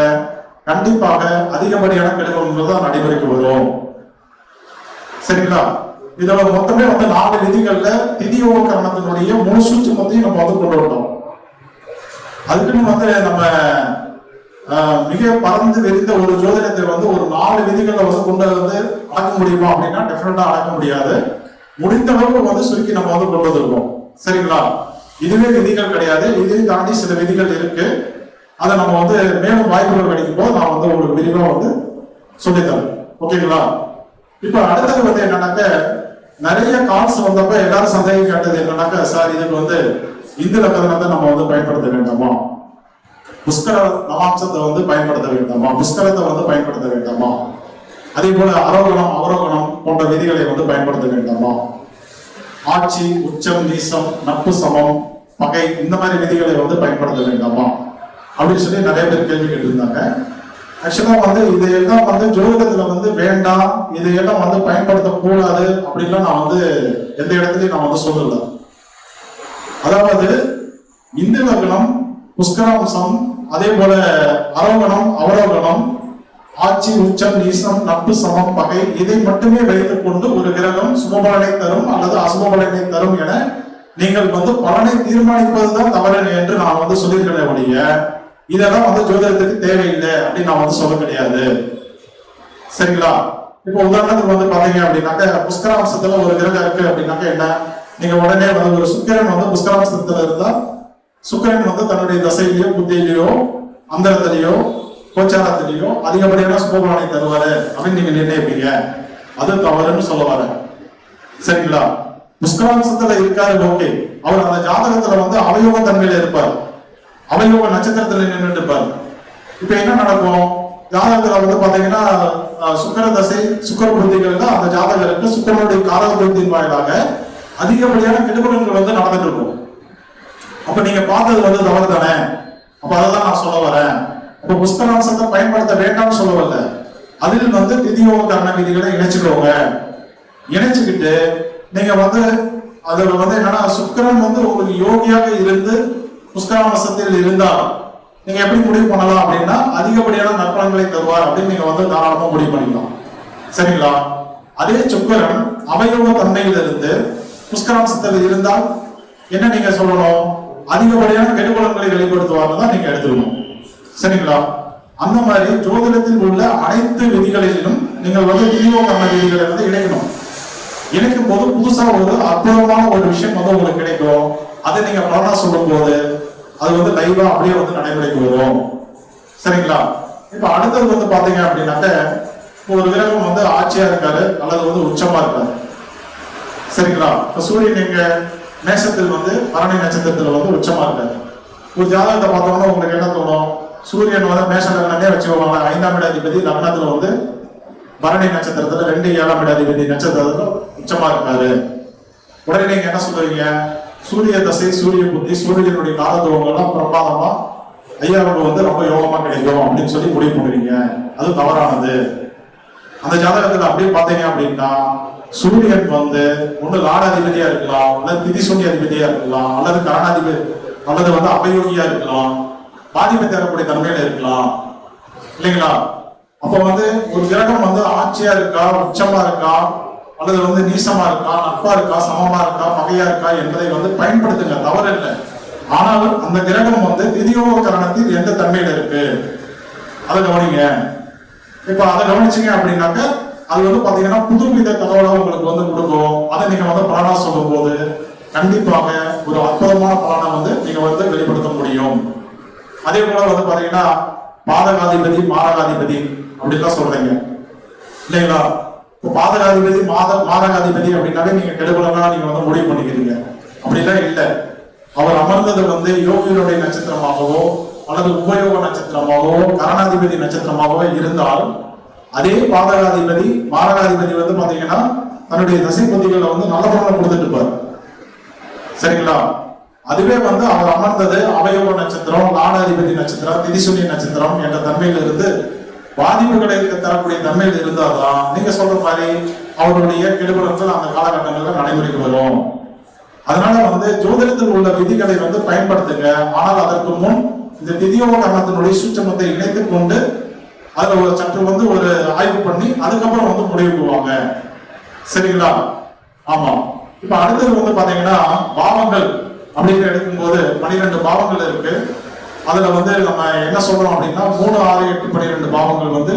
[SPEAKER 2] கண்டிப்பாக அதிகப்படியான கெடுபலன்கள் தான் நடைமுறைக்கு வரும். சரிங்களா? இதுல மொத்தமே வந்து 4 விதிகள்ல திதியோக கரணத்தினுடைய முழு சூட்சமத்தையும் நம்ம வந்து கொண்டு வந்தோம். அதுக்குன்னு வந்து நம்ம மிக பறந்து விரிந்த ஒரு ஜோதிடத்தை வந்து ஒரு 4 விதிகளை வந்து கொண்டு வந்து அடக்க முடியுமா அப்படின்னா டெஃபினட்டா அடக்க முடியாது. முடிந்த அளவுக்கு வந்து சுருக்கி நம்ம வந்து கொண்டு வந்திருக்கோம். சரிங்களா? இதுவே விதிகள் கிடையாது, இதையும் தாண்டி சில விதிகள் இருக்கு. அதை நம்ம வந்து மேலும் வாய்ப்புகள் கிடைக்கும் போது நான் வந்து ஒரு விரிவா வந்து சொல்லித்தரேன். ஓகேங்களா? இப்ப அடுத்தது வந்து என்னன்னாக்க, நிறைய கால்ஸ் வந்தப்ப எல்லாரும் சந்தேகம் கேட்டது என்னன்னாக்க, சார் இதுக்கு வந்து இந்து லக்கணத்தை நம்ம வந்து பயன்படுத்த வேண்டாமா, புஷ்கர நவாம்சத்தை வந்து பயன்படுத்த வேண்டாமா, புஷ்கரத்தை வந்து பயன்படுத்த வேண்டாமா, அதே போல அரோகணம் அவரோகணம் போன்ற விதிகளை வந்து பயன்படுத்த வேண்டாமா, ஆட்சி உச்சம் நீசம் நட்பு சமம் பகை இந்த மாதிரி விதிகளை வந்து பயன்படுத்த வேண்டாமா அப்படின்னு சொல்லி நிறைய பேர் கேள்வி கேட்டிருந்தாங்க. ஆக்சுவலா வந்து இதையெல்லாம் வந்து ஜோதிடத்துல வந்து வேண்டாம், இதையெல்லாம் வந்து பயன்படுத்தக்கூடாது அப்படின்லாம் நான் வந்து எந்த இடத்துலையும் நான் வந்து சொல்லல. அதாவது இந்து லக்னம் புஷ்கராம்சம் அதே போல அரோகணம் அவரோகணம் ஆட்சி உச்சம் நீசம் நட்பு சமம் பகை இதை மட்டுமே வைத்துக் கொண்டு ஒரு கிரகம் சுபபலனை தரும் அல்லது அசுபபலனை தரும் என நீங்கள் வந்து பலனை தீர்மானிப்பதுதான் தவறு என்று நான் வந்து சொல்லியிருக்கிறேன் ஒழிய இதெல்லாம் வந்து ஜோதிடத்துக்கு தேவையில்லை அப்படின்னு நான் வந்து சொல்ல கிடையாது. சரிங்களா? இப்போ உதாரணத்துக்கு வந்து பாத்தீங்க அப்படின்னாக்க புஷ்கராம்சத்துல ஒரு கிரகம் இருக்கு அப்படின்னாக்க என்ன, நீங்க உடனே வந்து ஒரு சுக்கிரன் வந்து புஷ்கராம்சத்துல இருந்தா சுக்கிரன் வந்து தன்னுடைய தசையிலையோ புத்தியிலையோ அந்தரத்திலேயோ கோச்சாரத்திலேயோ அதிகப்படியான சுபபலனை தருவாரு அப்படின்னு நீங்க நிர்ணயிப்பீங்க. அது தவறுன்னு சொல்ல வர. சரிங்களா? புஷ்கராம்சத்துல இருக்காரு, ஓகே, அவர் அந்த ஜாதகத்துல வந்து அவயோக தன்மையில இருப்பார், அவயோக நட்சத்திரத்துல நின்றுட்டு இருப்பார். இப்ப என்ன நடக்கும், ஜாதகத்துல வந்து பாத்தீங்கன்னா சுக்கர தசை சுக்கர புத்திகள்ல அந்த ஜாதகருக்கு சுக்கரனுடைய காரக புத்தியின் வாயிலாக அதிகப்படியான கெடுபலன்கள் வந்து நடந்துட்டு இருக்கும். அப்ப நீங்க பார்த்தது வந்து தவறு தானே. அப்ப அதான் நான் சொல்ல வரேன். அப்ப புஷ்கராம்சத்தை பயன்படுத்த வேண்டாம்னு சொல்ல வரல, அதில் வந்து திதியோக கரண விதிகளை இணைச்சுக்கோங்க. இணைச்சுக்கிட்டு நீங்க வந்து அதுல வந்து என்னன்னா சுக்கிரன் வந்து உங்களுக்கு யோகியாக இருந்து புஷ்கராம்சத்தில் இருந்தால் நீங்க எப்படி முடிவு பண்ணலாம் அப்படின்னா அதிகப்படியான நற்பலன்களை தருவார் அப்படின்னு நீங்க வந்து தாராளமா முடிவு பண்ணிக்கலாம். சரிங்களா? அதே சுக்கிரன் அவயோக தன்மையில் இருந்து புஷ்கராம்சத்தில் இருந்தால் என்ன நீங்க சொல்லணும், அதிகப்படியான கெடுபலன்களை வெளிப்படுத்துவார்னு தான் நீங்க எடுத்துக்கணும். சரிங்களா? அந்த மாதிரி ஜோதிடத்தில் உள்ள அனைத்து விதிகளிலும் நீங்கள் வந்து விநியோக விதிகளை வந்து இணைக்கணும். இணைக்கும் போது புதுசா ஒரு அற்புதமான ஒரு விஷயம் வந்து உங்களுக்கு கிடைக்கும். அதை நீங்க பலனா சொல்லும் போது அது வந்து லைவா அப்படியே வந்து நடைமுறைக்கு வரும். சரிங்களா? இப்ப அடுத்தது வந்து பாத்தீங்க அப்படின்னாக்க ஒரு கிரகம் வந்து ஆட்சியா இருக்காரு அல்லது வந்து உச்சமா இருக்காரு. சரிங்களா? இப்ப சூரியன் எங்க மேஷத்தில் வந்து பரணி நட்சத்திரத்துல வந்து உச்சமா இருக்காரு. ஒரு ஜாதகத்தை பார்த்தோம்னா உங்களுக்கு என்ன தோணும், சூரியன் வந்து மேஷ லக்னமே வச்சுக்கோங்க, 5ஆம் இடதிபதி லக்னத்துல வந்து பரணி நட்சத்திரத்துல 2 7ஆம் இடதிபதி நட்சத்திரத்துல உச்சமா இருக்காரு. உடனே நீங்க என்ன சொல்றீங்க, சூரிய தசை சூரிய புத்தி சூரியனுடைய காலத்துவங்கள்லாம் பிரமாதமா ஐயாவுக்கு வந்து ரொம்ப யோகமா கிடைக்கும் அப்படின்னு சொல்லி முடிவு பண்ணுவீங்க. அது தவறானது. அந்த ஜாதகத்துல அப்படியே பாத்தீங்க அப்படின்னா சூரியன் வந்து ஒண்ணு லாடாதிபதியா இருக்கலாம், அல்லது திதிசூன்ய அதிபதியா இருக்கலாம், அல்லது கரணாதிபதி அல்லது வந்து அபயோகியா இருக்கலாம், பாதிப்பை தரக்கூடிய தன்மையில இருக்கலாம். இல்லைங்களா? அப்ப வந்து ஒரு கிரகம் வந்து ஆட்சியா இருக்கா, உச்சமா இருக்கா, அல்லது வந்து நீசமா இருக்கா, நட்பா இருக்கா, சமமா இருக்கா, பகையா இருக்கா என்பதை வந்து பயன்படுத்துங்க, தவறு இல்லை. ஆனாலும் அந்த கிரகம் வந்து திதியோக கரணத்தில் எந்த தன்மையில இருக்கு அதை கவனிங்க. இப்ப அதை கவனிச்சீங்க அப்படின்னாக்க அது வந்து பாத்தீங்கன்னா புதுவித தகவலை உங்களுக்கு வந்து கொடுக்கும். அதை நீங்க வந்து பலனா சொல்லும் போது கண்டிப்பாக ஒரு அற்புதமான பலனை வந்து நீங்க வந்து வெளிப்படுத்த முடியும். அதே போல வந்து பாத்தீங்கன்னா பாதகாதிபதி மாரகாதிபதி அப்படின்லாம் சொல்றீங்க இல்லைங்களா? இப்போ பாதகாதிபதி மாரகாதிபதி அப்படின்னாலே நீங்க கெடுபலனா நீங்க வந்து முடிவு பண்ணிக்கிறீங்க. அப்படிலாம் இல்லை. அவர் அமர்ந்தது வந்து யோகியனுடைய நட்சத்திரமாகவோ அல்லது உபயோக நட்சத்திரமாகவோ கரணாதிபதி நட்சத்திரமாகவோ இருந்தால் அதே பாதகாதிபதி மாரகாதிபதி வந்து பாத்தீங்கன்னா தன்னுடைய தசை புத்திகளை வந்து நல்ல பலனை கொடுத்துட்டு இருப்பார். சரிங்களா? அதுவே வந்து அவர் அமர்ந்தது அவயோக நட்சத்திரம் லாடாதிபதி நட்சத்திரம் திதிசூன்ய நட்சத்திரம் என்ற தன்மையில இருந்து பாதிப்புகளை தரக்கூடிய தன்மையில் இருந்தால்தான் நீங்க சொல்ற மாதிரி அவருடைய கெடுபலன்கள் அந்த காலகட்டங்களில் நடைமுறைக்கு வரும். அதனால வந்து ஜோதிடத்தில் உள்ள விதிகளை வந்து பயன்படுத்துங்க. ஆனால் அதற்கு முன் இந்த திதியோக கரணத்தினுடைய சூட்சமத்தை இணைத்துக் கொண்டு அதுல ஒரு சற்று வந்து ஒரு ஆய்வு பண்ணி அதுக்கப்புறம் வந்து முடிவுக்கு வாங்க. சரிங்களா? ஆமா. இப்ப அடுத்தது வந்து பாத்தீங்கன்னா பாவங்கள் அப்படின்னு எடுக்கும்போது 12 பாவங்கள் இருக்கு. அதுல வந்து நம்ம என்ன சொல்றோம் அப்படின்னா 3, 6, 8, 12 பாவங்கள் வந்து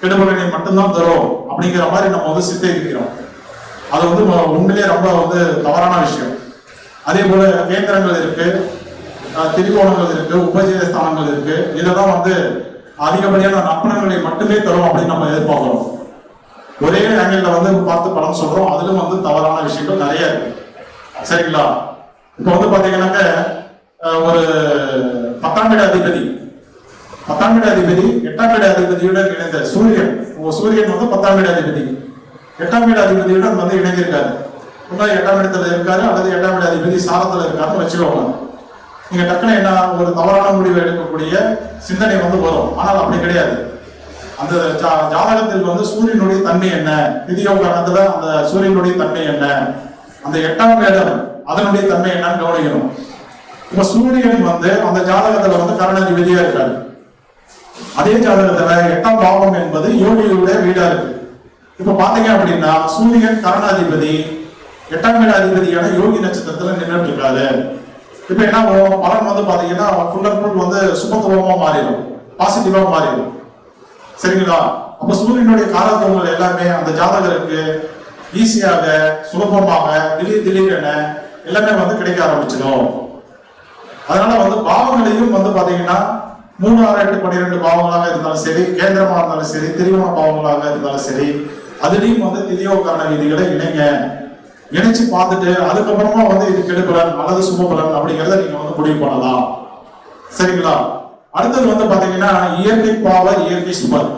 [SPEAKER 2] கெடுபலனை மட்டும்தான் தரும் அப்படிங்கிற மாதிரி நம்ம வந்து சித்தரிக்கிறோம். அது வந்து உண்மையிலேயே ரொம்ப வந்து தவறான விஷயம். அதே போல கேந்திரங்கள் இருக்கு, திரிகோணங்கள் இருக்கு, உபஜய ஸ்தானங்கள் இருக்கு. இதெல்லாம் வந்து அதிகப்படியான நற்பலன்களை மட்டுமே தரும் அப்படின்னு நம்ம எதிர்பார்க்கிறோம். ஒரே ஆங்கிள் வந்து பார்த்து பலன் சொல்றோம். அதிலும் வந்து தவறான விஷயங்கள் நிறைய இருக்கு. சரிங்களா? இப்ப வந்து பாத்தீங்கன்னாக்க ஒரு 10ஆம் வீடு அதிபதி 8ஆம் வீடு அதிபதியுடன் இணைந்த சூரியன் வந்து 10ஆம் வீடு அதிபதி 8ஆம் வீடு அதிபதியுடன் வந்து இணைந்திருக்காரு. முன்னாடி 8ஆம் இடத்துல இருக்காரு அல்லது 8ஆம் வீடு அதிபதி சாரத்துல இருக்காருன்னு வச்சுக்கோங்க. நீங்க டக்குனு என்ன ஒரு தவறான முடிவு எடுக்கக்கூடிய சிந்தனை வந்து வரும். ஆனால் அப்படி கிடையாது. அந்த ஜாதகத்தில் வந்து சூரியனுடைய தன்மை என்ன, விதியோகத்துல அந்த சூரியனுடைய தன்மை என்ன, அந்த 8ஆம் இடம் அதனுடைய தன்மை என்னன்னு கவனிக்கணும். இப்ப சூரியன் வந்து அந்த ஜாதகத்துல வந்து கரணாதிபதியா இருக்காரு. அதே ஜாதகத்துல 8ஆம் பாவம் என்பது யோகியுடைய வீடா இருக்கு. இப்ப பாத்தீங்க அப்படின்னா சூரியன் கரணாதிபதி 8ஆம் வீடு அதிபதியான யோகி நட்சத்திரத்துல நின்றுட்டு இருக்காரு. இப்ப என்ன பலன் வந்து பாத்தீங்கன்னா ஃபுல் அண்ட் ஃபுல் வந்து சுபத்துவமா மாறிடும், பாசிட்டிவா மாறிடும். சரிங்களா? அப்ப சூரியனுடைய காரத்துவங்கள் எல்லாமே அந்த ஜாதகருக்கு ஈஸியாக சுலபமாக திடீரென எல்லாமே வந்து கிடைக்க ஆரம்பிச்சிடும். அதனால வந்து பாவங்களையும் வந்து பாத்தீங்கன்னா 3, 6, 8, 12 பாவங்களாக இருந்தாலும் சரி, கேந்திரமா இருந்தாலும் சரி, திரிகோண பாவங்களாக இருந்தாலும் சரி, அதுலயும் வந்து திதியோகரண விதிகளை இணைச்சு பார்த்துட்டு அதுக்கப்புறமா வந்து இது கெடுபலன் அல்லது சுபபலன் அப்படிங்கிறத நீங்க வந்து முடிவு பண்ணலாம். சரிங்களா? அடுத்தது வந்து பாத்தீங்கன்னா இயற்கை பாவர், இயற்கை சுபர்.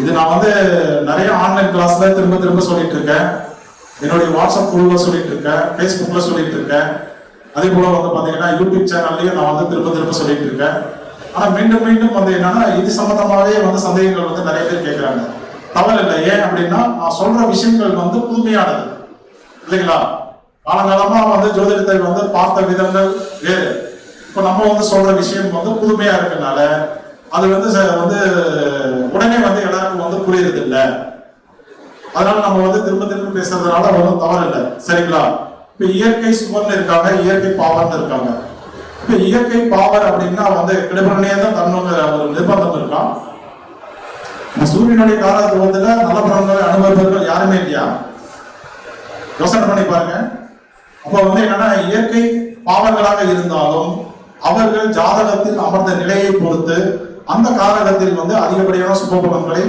[SPEAKER 2] இது நான் வந்து நிறைய ஆன்லைன் கிளாஸ்ல திரும்ப சொல்லிட்டு இருக்கேன். என்னுடைய வாட்ஸ்அப் குழுல சொல்லிட்டு இருக்கேன், பேஸ்புக்ல சொல்லிட்டு இருக்கேன். அதே போல வந்து பாத்தீங்கன்னா யூடியூப் சேனல்லயும் நான் வந்து திரும்ப சொல்லிட்டு இருக்கேன். ஆனா மீண்டும் வந்து என்னன்னா இது சம்பந்தமாவே வந்து சந்தேகங்கள் வந்து நிறைய பேர் கேட்கிறாங்க. தவறு இல்லை. ஏன் அப்படின்னா நான் சொல்ற விஷயங்கள் வந்து புதுமையானது இல்லைங்களா? காலங்காலமா வந்து ஜோதிடத்தை வந்து பார்த்த விதங்கள் வேறு. இப்ப நம்ம வந்து சொல்ற விஷயம் வந்து புதுமையா இருக்கனால அது வந்து உடனே வந்து எல்லாருக்கும் வந்து புரியுறது இல்லை. அதனால நம்ம வந்து திரும்ப பேசுறதுனால ஒன்றும் தவறு இல்லை. சரிங்களா? இப்ப இயற்கை சுபர்னு இருக்காங்க, இயற்கை பாவர்னு இருக்காங்க. இப்ப இயற்கை பாவர் அப்படின்னா வந்து கெடுபலனே தான் தரணுங்கிற ஒரு நிர்பந்தம் இருக்கான். சூரியனுடைய காலத்துவத்துல நல்ல பலன்களை அனுபவர்கள் யாருமே இல்லையா? யோசனை பண்ணி பாருங்க. அப்ப வந்து என்னன்னா இயற்கை பாவங்களாக இருந்தாலும் அவர்கள் ஜாதகத்தில் அமர்ந்த நிலையை பொறுத்து அந்த காலகட்டத்தில் வந்து அதிகப்படியான சுபபலன்களை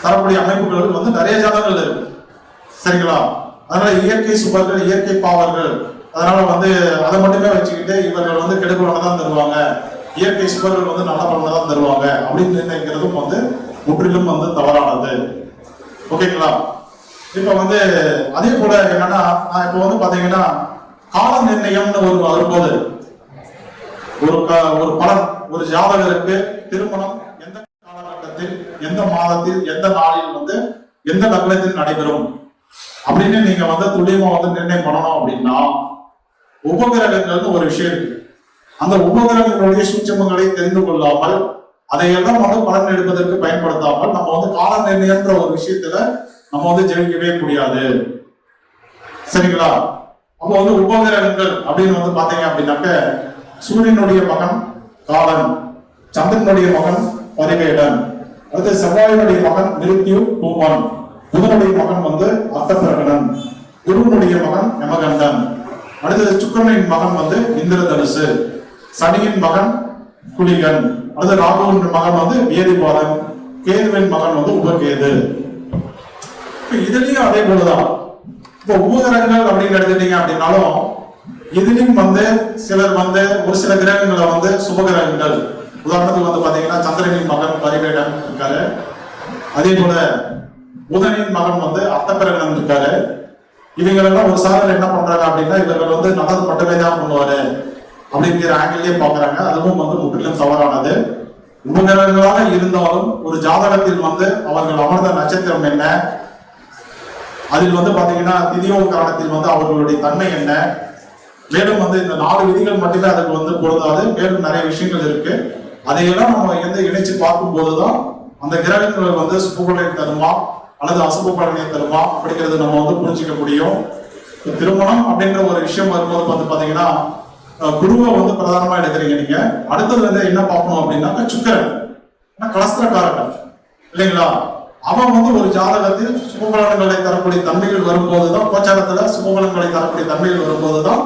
[SPEAKER 2] தரக்கூடிய அமைப்புகள் வந்து நிறைய ஜாதகங்கள் இருக்கு. சரிங்களா? அதனால இயற்கை சுபர்கள், இயற்கை பாவர்கள், அதனால வந்து அதை மட்டுமே வச்சுக்கிட்டு இவர்கள் வந்து கெடுபலனை தான் தருவாங்க, இயற்கை சுபர்கள் வந்து நல்ல பலனை தான் தருவாங்க அப்படின்னு நினைக்கிறதும் வந்து முற்றிலும் வந்து தவறானது. ஓகேங்களா? இப்ப வந்து அதே போல என்னன்னா இப்ப வந்து பாத்தீங்கன்னா கால நிர்ணயம்னு ஒரு வரும்போது ஒரு பலன், ஒரு ஜாதகருக்கு திருமணம் எந்த காலகட்டத்தில், எந்த மாதத்தில், எந்த நாளில் வந்து எந்த லக்னத்தில் நடைபெறும் அப்படின்னு நீங்க வந்து துல்லியமா வந்து நிர்ணயம் பண்ணணும் அப்படின்னா உபகிரகங்கள்னு ஒரு விஷயம் இருக்கு. அந்த உபகிரகங்களுடைய சூட்சமங்களை தெரிந்து கொள்ளாமல் அதையெல்லாம் வந்து பலன் எடுப்பதற்கு பயன்படுத்தாமல் நம்ம வந்து கால நிர்ணயம்ன்ற ஒரு விஷயத்துல நம்ம வந்து ஜெயிக்கவே முடியாது. சரிங்களா? அப்போ வந்து உபகிரகங்கள் அப்படின்னு வந்து பாத்தீங்க அப்படின்னாக்க சூரியனுடைய மகன் காலன், சந்திரனுடைய மகன் பரிவேடன், அடுத்து செவ்வாயினுடைய மகன் மிருத்யு பூமன், புதனுடைய மகன் வந்து அர்த்தபிரகணன், குருவனுடைய மகன் யமகண்டன், அடுத்தது சுக்கிரனின் மகன் வந்து இந்திரதனுசு, சனியின் மகன் குளிகன், அடுத்து ராகுவின் மகன் வந்து வேதிபாலன், கேதுவின் மகன் வந்து உபகேது. இதுலயும் அதே போலதான். இப்போ உபகிரகங்கள் அப்படின்னு எடுத்துட்டீங்க அப்படின்னாலும் இதுலயும் வந்து சிலர் வந்து ஒரு சில கிரகங்களை வந்து சுபகிரகங்கள், உதாரணத்துக்கு வந்து பாத்தீங்கன்னா சந்திரனின் மகன் பரிவேடன் இருக்காரு, அதே போல புதனின் மகன் வந்து அர்த்தபிரகணன் இருக்காரு. இவங்களெல்லாம் ஒரு சாரர் என்ன பண்றாங்க அப்படின்னா இவர்கள் வந்து நல்லது மட்டுமே தான் பண்ணுவாரு அப்படிங்கிற ஆங்கிலே பாக்குறாங்க. அதுவும் வந்து முற்றிலும் தவறானது. உபகிரகங்களாக இருந்தாலும் ஒரு ஜாதகத்தில் வந்து அவர்கள் அமர்ந்த நட்சத்திரம் என்ன, அதில் வந்து பாத்தீங்கன்னா திதியோக காரணத்தில் வந்து அவர்களுடைய தன்மை என்ன, மேலும் வந்து இந்த 4 விதிகள் மட்டுமே அதுக்கு வந்து பொருந்தாது, மேலும் நிறைய விஷயங்கள் இருக்கு. அதையெல்லாம் நம்ம இணைச்சு பார்க்கும் போதுதான் அந்த கிரகங்கள் வந்து சுபபலனை தருமா அல்லது அசுப பலனை தருமா அப்படிங்கிறது நம்ம வந்து புரிஞ்சிக்க முடியும். திருமணம் அப்படின்ற ஒரு விஷயம் வரும்போது வந்து பாத்தீங்கன்னா குருவை வந்து பிரதானமா எடுக்கிறீங்க நீங்க. அடுத்தது வந்து என்ன பார்க்கணும் அப்படின்னாக்கா சுக்கிரன், கலஸ்திரக்காரர்கள் இல்லைங்களா? அவன் வந்து ஒரு ஜாதகத்தில் சுபபலன்களை தரக்கூடிய தன்மைகள் வரும்போதுதான், கோச்சாரத்துல சுபபலன்களை தரக்கூடிய தன்மைகள் வரும்போதுதான்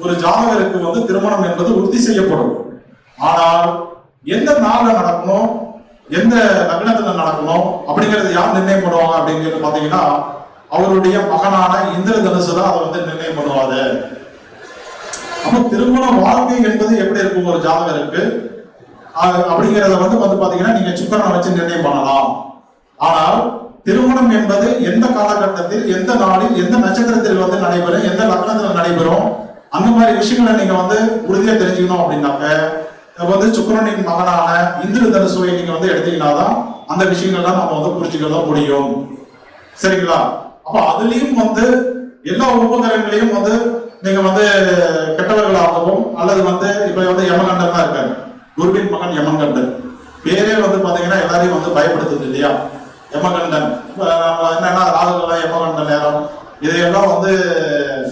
[SPEAKER 2] ஒரு ஜாதகருக்கு வந்து திருமணம் என்பது உறுதி செய்யப்படும். ஆனால் எந்த நாள்ல நடக்கணும், எந்த லக்னத்துல நடக்கணும் அப்படிங்கறது யார் நிர்ணயம் பண்ணுவாங்க அப்படிங்கிறது பாத்தீங்கன்னா அவருடைய மகனான இந்திர தனுசு தான் அதை வந்து நிர்ணயம் பண்ணுவாரு. அப்ப திருமண வாழ்க்கை என்பது எப்படி இருக்கும் ஒரு ஜாதகருக்கு அப்படிங்கிறத வந்து பாத்தீங்கன்னா நீங்க சுக்கிரனை வச்சு நிர்ணயம் பண்ணலாம். ஆனால் திருமணம் என்பது எந்த காலகட்டத்தில், எந்த நாளில், எந்த நட்சத்திரத்தில் வந்து நடைபெறும், எந்த லக்னத்தில் நடைபெறும், அந்த மாதிரி விஷயங்களை நீங்க வந்து உறுதியா தெரிஞ்சுக்கணும் அப்படின்னாக்க வந்து சுக்கிரனின் மகனான இந்திர தனுசுவை நீங்க வந்து எடுத்தீங்கன்னாதான் அந்த விஷயங்கள்லாம் நம்ம வந்து புரிஞ்சுக்கிறதா முடியும். சரிங்களா? அப்ப அதுலயும் வந்து எல்லா உபகரணங்களையும் வந்து நீங்க வந்து கெட்டவர்களாகவும் அல்லது வந்து இப்ப வந்து யமகண்டன் தான் இருக்காரு, குருவின் மகன் யமகண்டன். பேரே வந்து பாத்தீங்கன்னா எல்லாரையும் வந்து பயப்படுத்துது இல்லையா? யமகண்டன் என்னன்னா ராகுகாலம், யமகண்டன் நேரம், இதையெல்லாம் வந்து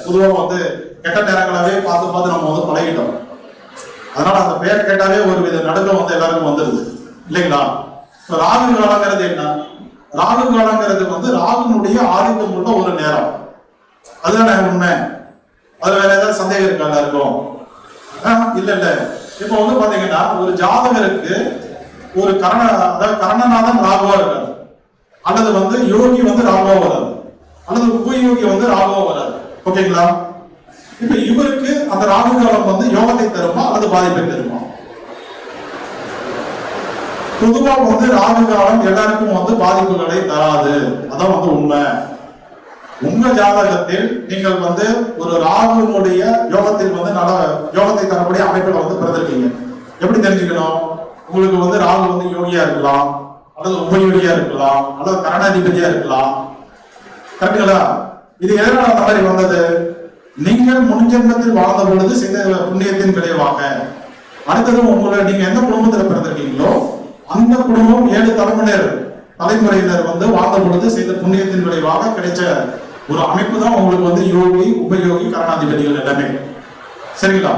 [SPEAKER 2] பொதுவா வந்து கெட்ட நேரங்களாவே பார்த்து பார்த்து நம்ம வந்து பழகிட்டோம். அதனால அந்த பேர் கேட்டாலே ஒரு வித நடுக்கம் வந்து எல்லாருக்கும் வந்துருது இல்லைங்களா? ராகு காலங்கிறது என்ன? ராகு காலங்கிறது வந்து ராகுனுடைய ஆதிக்கம் உள்ள ஒரு நேரம். அதுதானே உண்மை. அது வேற ஏதாவது சந்தேகம் இருக்கா எல்லாருக்கும்? இல்ல இல்ல. இப்ப வந்து பாத்தீங்கன்னா ஒரு ஜாதகருக்கு ஒரு கரணநாதன் ராகுவா இருக்காரு, அல்லது வந்து யோகி வந்து ராகுவா வராது, அல்லது உபயோகி வந்து ராகுவா வராது. ஓகேங்களா? இப்ப இவருக்கு அந்த ராகு காலம் வந்து யோகத்தை தருமா அல்லது பாதிப்பை தருமா? பொதுவா வந்து ராகு காலம் எல்லாருக்கும் வந்து பாதிப்புகளை தராது. அதான் வந்து உண்மை. உங்க ஜாதகத்தில் நீங்கள் வந்து ஒரு ராகுனுடைய யோகத்தில் வந்து நல்ல யோகத்தை தரக்கூடிய அமைப்புல வந்து பிறந்திருக்கீங்க. எப்படி தெரிஞ்சுக்கணும்? உங்களுக்கு வந்து ராகு வந்து யோகியா இருக்கலாம், அல்லது உபயோகியா இருக்கலாம், அல்லது கரணாதிபதியா இருக்கலாம். கரெக்டுங்களா? இது எதனால அந்த மாதிரி வந்தது? நீங்கள் முன்ஜென்மத்தில் வாழ்ந்த பொழுது செய்த புண்ணியத்தின் விளைவாக. அடுத்தது உங்களை நீங்க எந்த குடும்பத்தில் பிறந்திருக்கீங்களோ அந்த குடும்பம் 7 தலைமுறையினர் வந்து வாழ்ந்த பொழுது செய்த புண்ணியத்தின் விளைவாக கிடைச்ச ஒரு அமைப்பு தான் உங்களுக்கு வந்து யோகி, உபயோகி, கரணாதிபதிகள் எல்லாமே. சரிங்களா?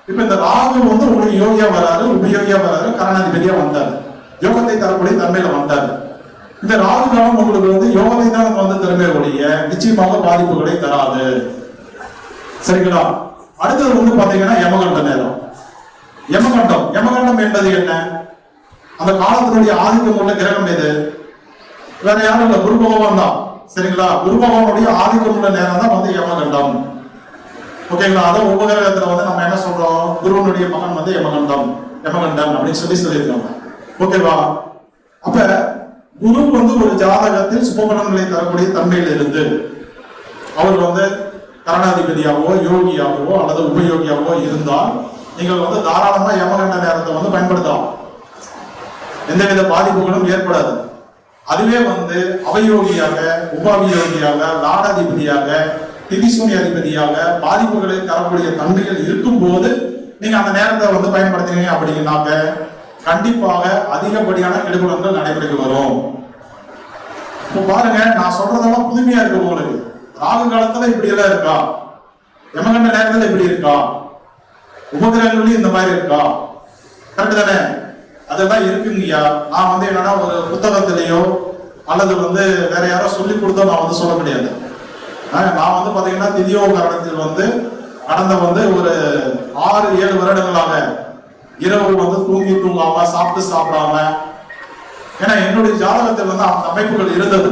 [SPEAKER 2] இப்ப இந்த ராகு வந்து உங்களுக்கு யோகியா வராரு, உபயோகியா வராரு, கரணாதிபதியா வந்தாரு, யோகத்தை தரக்கூடிய தன்மையில வந்தாரு. இந்த ராகு காலம் உங்களுக்கு வந்து யோகத்தை தான் வந்து தருமே ஒழிய நிச்சயமாக பாதிப்புகளை தராது. சரிங்களா? அடுத்தது வந்து பாத்தீங்கன்னா யமகண்ட நேரம். யமகண்டம் என்பது என்ன? அந்த காலத்தினுடைய ஆதிக்கம் உள்ள கிரகம் எது? வேற யாரும் இல்ல, குரு பகவான் தான். சரிங்களா? குரு பகவானுடைய ஆதிக்கம் உள்ள நேரம் தான் வந்து யமகண்டம். ஓகேங்களா? அதான் உபகிரகத்துல வந்து நம்ம என்ன சொல்றோம், குருவனுடைய மகன் வந்து யமகண்டன் அப்படின்னு சொல்லியிருக்காங்க. ஓகேவா? அப்ப குரு வந்து ஒரு ஜாதகத்தில் சுபபலன்களை தரக்கூடிய தன்மையில் இருந்து அவர் வந்து கரணாதிபதியாவோ யோகியாவோ அல்லது உபயோகியாவோ இருந்தால் நீங்கள் வந்து தாராளமா யமகண்ட நேரத்தை வந்து பயன்படுத்தலாம். எந்தவித பாதிப்புகளும் ஏற்படாது. அதுவே வந்து அவயோகியாக, உபாவியோகியாக, லாடாதிபதியாக, திதிசூன்ய அதிபதியாக பாதிப்புகளை தரக்கூடிய தன்மைகள் இருக்கும் போது நீங்க அந்த நேரத்தை வந்து பயன்படுத்தினீங்க அப்படின்னாக்க கண்டிப்பாக அதிகப்படியான கெடுபலன்கள் நடைமுறைக்கு வரும். இப்போ பாருங்க, நான் சொல்றதெல்லாம் புதுமையா இருக்கு உங்களுக்கு. ராகு காலத்துல இப்படி எல்லாம் இருக்கா? யமகண்ட நேரத்துல இப்படி இருக்கா? உபகிரகங்களையும் இந்த மாதிரி இருக்கா? கரெக்ட் தானே? அதெல்லாம் இருக்குங்கய்யா. நான் வந்து என்னன்னா ஒரு புத்தகத்திலேயோ அல்லது வந்து வேற யாரோ சொல்லி கொடுத்தோ நான் வந்து சொல்ல முடியாது. நான் வந்து பாத்தீங்கன்னா திதியோகரணத்தில் வந்து கடந்த வந்து ஒரு 6-7 வருடங்களாக இரவு வந்து தூங்காம சாப்பிடாம, ஏன்னா என்னுடைய ஜாதகத்தில் வந்து அந்த அமைப்புகள் இருந்தது.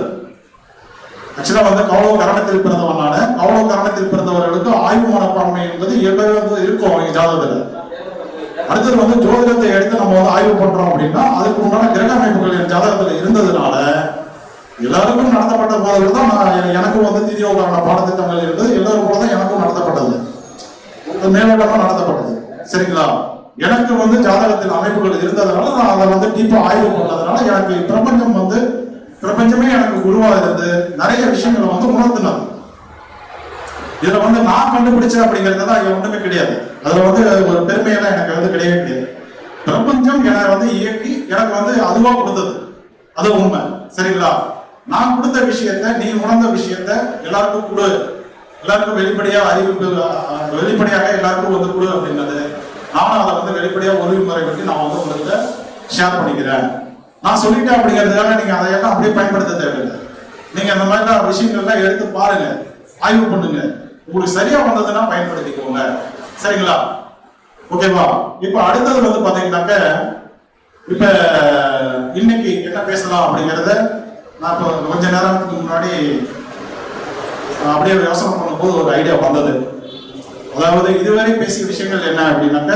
[SPEAKER 2] ஆக்சுவலா வந்து கௌரவ கரணத்தில் பிறந்தவனால கௌரவ கரணத்தில் பிறந்தவர்களுக்கு ஆய்வு மனப்பான்மை என்பது எப்பவே வந்து இருக்கும் அவங்க ஜாதகத்துல. அடுத்தது வந்து ஜோதிடத்தை எடுத்து நம்ம வந்து ஆய்வு பண்றோம் அப்படின்னா அதுக்கு உண்டான கிரக அமைப்புகள் என் ஜாதகத்துல இருந்ததுனால எல்லாருக்கும் நடத்தப்பட்ட போது தான் எனக்கும் வந்து திதியோகரண பாடத்திட்டங்கள் இருந்தது. எல்லாரும் கூட தான் எனக்கும் நடத்தப்பட்டது, மேலோட்டமா நடத்தப்பட்டது. சரிங்களா? எனக்கு வந்து ஜாதகத்தில் அமைப்புகள் இருந்ததுனால நான் அதை வந்து டீப்பா ஆய்வு பண்ணதுனால எனக்கு பிரபஞ்சமே எனக்கு குருவா இருந்து நிறைய விஷயங்களை வந்து உணர்த்தினாங்க. இதுல வந்து நான் கண்டுபிடிச்சேன் அப்படிங்கிறதுலாம் ஒண்ணுமே கிடையாது. அதுல வந்து ஒரு பெருமையெல்லாம் எனக்கு வந்து கிடையவே கிடையாது. பிரபஞ்சம் எனக்கு வந்து இயக்கி எனக்கு வந்து அதுவா கொடுத்தது, அது உண்மை. சரிங்களா? நான் கொடுத்த விஷயத்த, நீ உணர்ந்த விஷயத்த எல்லாருக்கும் கொடு, எல்லாருக்கும் வெளிப்படையா அறிவிப்பு, வெளிப்படையாக எல்லாருக்கும் வந்து கொடு அப்படின்னது. நானும் அதை வந்து வெளிப்படையா ஒழுங்குமுறை பற்றி நான் வந்து உங்களுக்கு ஷேர் பண்ணிக்கிறேன். நான் சொல்லிட்டேன் அப்படிங்கிறதுக்காக நீங்க அதையெல்லாம் அப்படியே பயன்படுத்த தேவையில்லை. நீங்க அந்த மாதிரிலாம் விஷயங்கள்லாம் எடுத்து பாருங்க, ஆய்வு பண்ணுங்க. உங்களுக்கு சரியா வந்ததுன்னா பயன்படுத்திக்கோங்க. சரிங்களா? ஓகேவா? இப்ப அடுத்தது வந்து பாத்தீங்கன்னாக்க, இப்ப இன்னைக்கு என்ன பேசலாம் அப்படிங்கறத நான் இப்போ கொஞ்ச நேரத்துக்கு முன்னாடி அப்படியே யோசனை பண்ணும்போது ஒரு ஐடியா வந்தது. அதாவது இதுவரை பேசிய விஷயங்கள் என்ன அப்படின்னாக்க,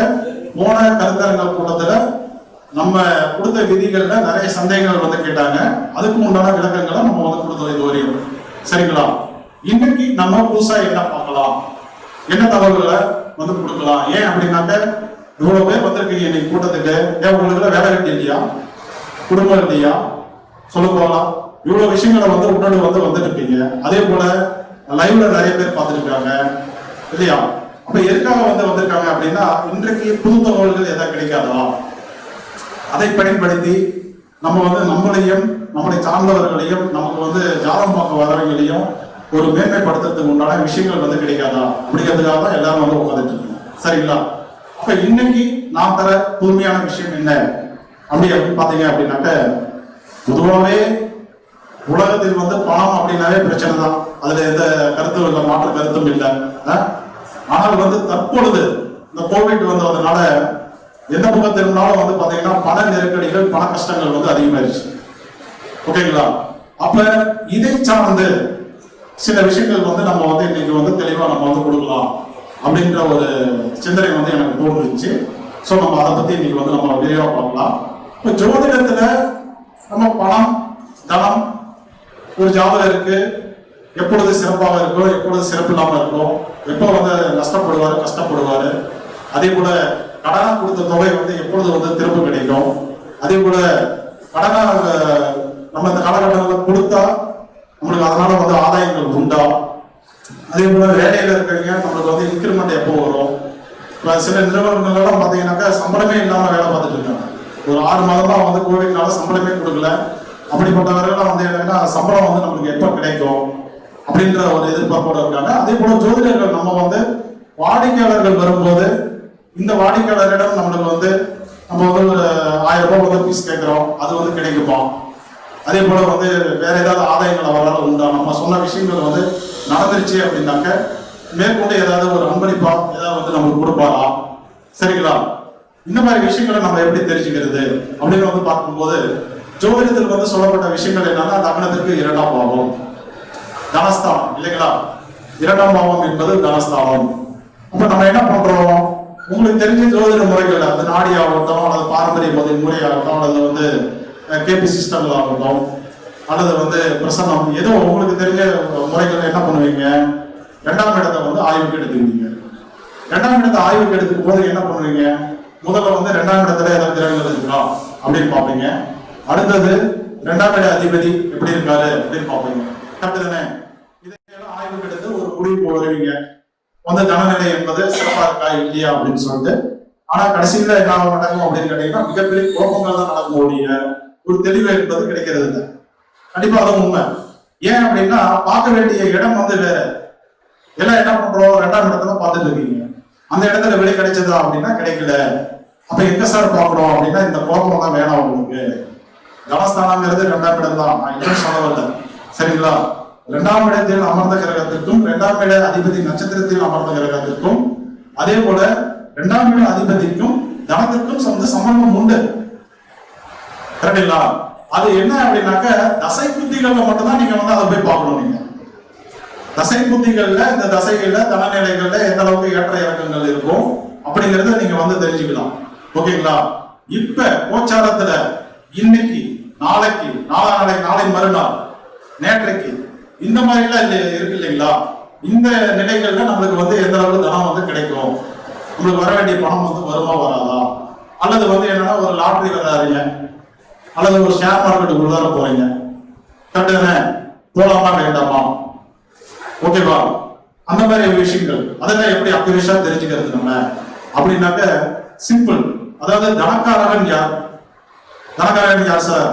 [SPEAKER 2] போன கருத்தரங்கள் கூட்டத்துல நம்ம கொடுத்த விதிகள்ல நிறைய சந்தேகங்கள் வந்து கேட்டாங்க. அதுக்கு உண்டான விளக்கங்களை நம்ம வந்து கொடுத்தோம் இது வரையும். சரிங்களா? இன்னைக்கு நம்ம புதுசா என்ன பார்க்கலாம், என்ன தகவல்களை வந்து கொடுக்கலாம். ஏன் அப்படின்னாக்க, இவ்வளவு பேர் வந்திருக்கீங்க இன்னைக்கு கூட்டத்துக்கு. ஏன் உங்களுக்கு வேலை வெட்டி இல்லையா, குடும்பம் இல்லையா? சொல்ல போகலாம். இவ்வளவு விஷயங்களை வந்து உடனே வந்து வந்துட்டு இருப்பீங்க. அதே போல லைவ்ல நிறைய பேர் பார்த்துருக்காங்க இல்லையா? அப்ப எதுக்காக வந்து வந்திருக்காங்க அப்படின்னா, இன்றைக்கு புது தகவல்கள் எதாவது கிடைக்காதா, அதை பயன்படுத்தி நம்ம வந்து நம்மளையும் நம்மளை சார்ந்தவர்களையும் நமக்கு வந்து ஜாதகம் பார்க்க வரவங்களையும் ஒரு மேன்மைப்படுத்துறதுக்கு உண்டான விஷயங்கள் வந்து கிடைக்காதா அப்படிங்கிறதுக்காக தான் எல்லாரும் வந்து உட்காந்துட்டு இருக்கோம். சரிங்களா? அப்ப இன்னைக்கு நான் தர புதுமையான விஷயம் என்ன அப்படின்னு பாத்தீங்க அப்படின்னாக்க, பொதுவாகவே உலகத்தில் வந்து பணம் அப்படின்னாவே பிரச்சனை தான். அதுல எந்த கருத்தும் இல்லை, மாற்று கருத்தும் இல்லை. ஆனால் வந்து தற்பொழுது இந்த கோவிட் வந்ததுனால எந்த பக்கம் திரும்பினாலும் வந்து பாத்தீங்கன்னா பண நெருக்கடிகள், பண கஷ்டங்கள் வந்து அதிகமாயிருச்சு. ஓகேங்களா? அப்ப இதை சார்ந்து சில விஷயங்கள் வந்து நம்ம வந்து இன்னைக்கு வந்து தெளிவா நம்ம வந்து கொடுக்கலாம் அப்படின்ற ஒரு சிந்தனை வந்து எனக்கு தோன்றுச்சு. ஸோ நம்ம அதை பத்தி இன்னைக்கு வந்து நம்ம விரிவா பார்க்கலாம். இப்போ ஜோதிடத்துல நம்ம பணம், தனம், ஒரு ஜாதகம் இருக்கு, எப்பொழுது சிறப்பாக இருக்கும், எப்பொழுது சிறப்பு இல்லாம இருக்கும், எப்போ வந்து நஷ்டப்படுவாரு, கஷ்டப்படுவாரு, அதே போல கடனா கொடுத்த தொகை வந்து எப்பொழுது வந்து திரும்ப கிடைக்கும், அதே போல கடனா நம்ம இந்த காலகட்டத்தில் கொடுத்தா நம்மளுக்கு அதனால வந்து ஆதாயங்கள் உண்டா, அதே போல வேலையில இருக்கிறவங்க நம்மளுக்கு வந்து இன்கிரிமெண்ட் எப்போ வரும். இப்போ சில நிறுவனங்கள்லாம் பார்த்தீங்கன்னாக்கா சம்பளமே இல்லாமல் வேலை பார்த்துட்டு இருக்காங்க. ஒரு 6 மாதமா வந்து கோவிட்னால சம்பளமே கொடுக்கல. அப்படிப்பட்டவர்கள் வந்து என்னன்னா சம்பளம் வந்து நம்மளுக்கு எப்போ கிடைக்கும் அப்படின்ற ஒரு எதிர்பார்ப்போடு இருக்காங்க. அதே போல ஜோதிடர்கள் நம்ம வந்து வாடிக்கையாளர்கள் வரும்போது இந்த வாடிக்கையாளரிடம் நம்மளுக்கு வந்து நம்ம வந்து ஒரு 1000 ரூபாய் வந்து ஃபீஸ் கேட்கிறோம், அது வந்து கிடைக்குமா, அதே போல வந்து வேற ஏதாவது ஆதாயங்கள் அவரால் உண்டா, நம்ம சொன்ன விஷயங்கள் வந்து நடந்துருச்சு அப்படின்னாக்க மேற்கொண்டு ஏதாவது ஒரு அன்பளிப்பா ஏதாவது வந்து நம்மளுக்கு கொடுப்பாரா. சரிங்களா? இந்த மாதிரி விஷயங்களை நம்ம எப்படி தெரிஞ்சுக்கிறது அப்படின்னு வந்து பார்க்கும்போது, ஜோதிடத்தில் வந்து சொல்லப்பட்ட விஷயங்கள் என்னன்னா, லக்னத்திற்கு 2ஆம் பாவம் தனஸ்தானம் இல்லைங்களா? 2ஆம் பாவம் என்பது தனஸ்தானம். அப்ப நம்ம என்ன பண்றோம், உங்களுக்கு தெரிஞ்ச ஜோதிட முறைகள், அது நாடி ஆகட்டும், அல்லது பாரம்பரிய முறையாகட்டும், அல்லது வந்து கேபி சிஸ்டங்கள் ஆகட்டும், அல்லது வந்து பிரசன்னம், ஏதோ உங்களுக்கு தெரிஞ்ச முறைகள் என்ன பண்ணுவீங்க, 2ஆம் இடத்தை வந்து ஆய்வுக்கு எடுத்துக்குவீங்க. 2ஆம் இடத்தை ஆய்வுக்கு எடுத்துக்கும் போது என்ன பண்ணுவீங்க, முதல்ல வந்து 2ஆம் இடத்துல ஏதாவது கிரகங்கள் இருக்கா அப்படின்னு பார்ப்பீங்க. அடுத்தது 2ஆம் இட அதிபதி எப்படி இருக்காரு அப்படின்னு பார்ப்பீங்க. கரெக்டு தானே? இதையெல்லாம் ஆய்வுக்கு எடுத்து ஒரு முடிவுக்கு வருவீங்க. வந்து தனநிலை என்பது சிறப்பா இருக்கா இல்லையா அப்படின்னு சொல்லிட்டு. ஆனா கடைசியில என்ன நடக்கும் அப்படின்னு கேட்டீங்கன்னா, மிகப்பெரிய குழப்பங்கள் தான் நடக்கும், ஒரு தெளிவு என்பது கிடைக்கிறது இல்லை. கண்டிப்பா அது உண்மை. ஏன் அப்படின்னா, பார்க்க வேண்டிய இடம் வந்து வேற. எல்லாம் என்ன பண்றோம், 2ஆம் இடத்துல பார்த்துட்டு இருக்கீங்க. அந்த இடத்துல விலை கிடைச்சதா அப்படின்னா கிடைக்கல. அப்ப எங்க சார் பார்க்கணும் அப்படின்னா, இந்த குழப்பம் தான் வேணாம் உங்களுக்கு. தனஸ்தானங்கிறது 2ஆம் இடம் தான், நான் இன்னும் சொல்லவில்லை. சரிங்களா? 2ஆம் இடத்தில் அமர்ந்த கிரகத்திற்கும் 2ஆம் இட அதிபதி நட்சத்திரத்தில் அமர்ந்த கிரகத்திற்கும் அதே போல 2ஆம் இட அதிபதிக்கும் தனத்திற்கும் சம்பந்தம் உண்டு. கரெக்டுங்களா? அது என்ன அப்படின்னாக்க, தசை புத்திகள்ல மட்டும்தான் நீங்க வந்து அதை போய் பார்க்கணும். நீங்க தசை புத்திகள்ல, இந்த தசைகள்ல, தனநிலைகள்ல எந்த அளவுக்கு ஏற்ற இறக்கங்கள் இருக்கும் அப்படிங்கறத நீங்க வந்து தெரிஞ்சுக்கலாம். ஓகேங்களா? இப்ப கோச்சாரத்துல இன்னைக்கு, நாளைக்கு, நாளை மறுநாள், நேற்றைக்கு, இந்த மாதிரி எல்லாம் இருக்கு இல்லைங்களா? இந்த நிலைகள்ல நம்மளுக்கு வந்து எந்த அளவுக்கு தனம் வந்து கிடைக்கும், உங்களுக்கு வர வேண்டிய பணம் வந்து வருமா வராதா, அல்லது வந்து என்னன்னா ஒரு லாட்டரி வராதுங்க, அல்லது ஒரு ஷேர் மார்க்கெட்டுக்கு உள்ளார போறீங்க. கரெக்டு தானே? போலாமா வேண்டாமா? ஓகேவா? அந்த மாதிரி விஷயங்கள் அதெல்லாம் எப்படி அக்யூரேட்டா தெரிஞ்சுக்கிறது நம்ம அப்படின்னாக்க, சிம்பிள். அதாவது தனக்காரகன் யார்? தனக்காரகன் யார் சார்?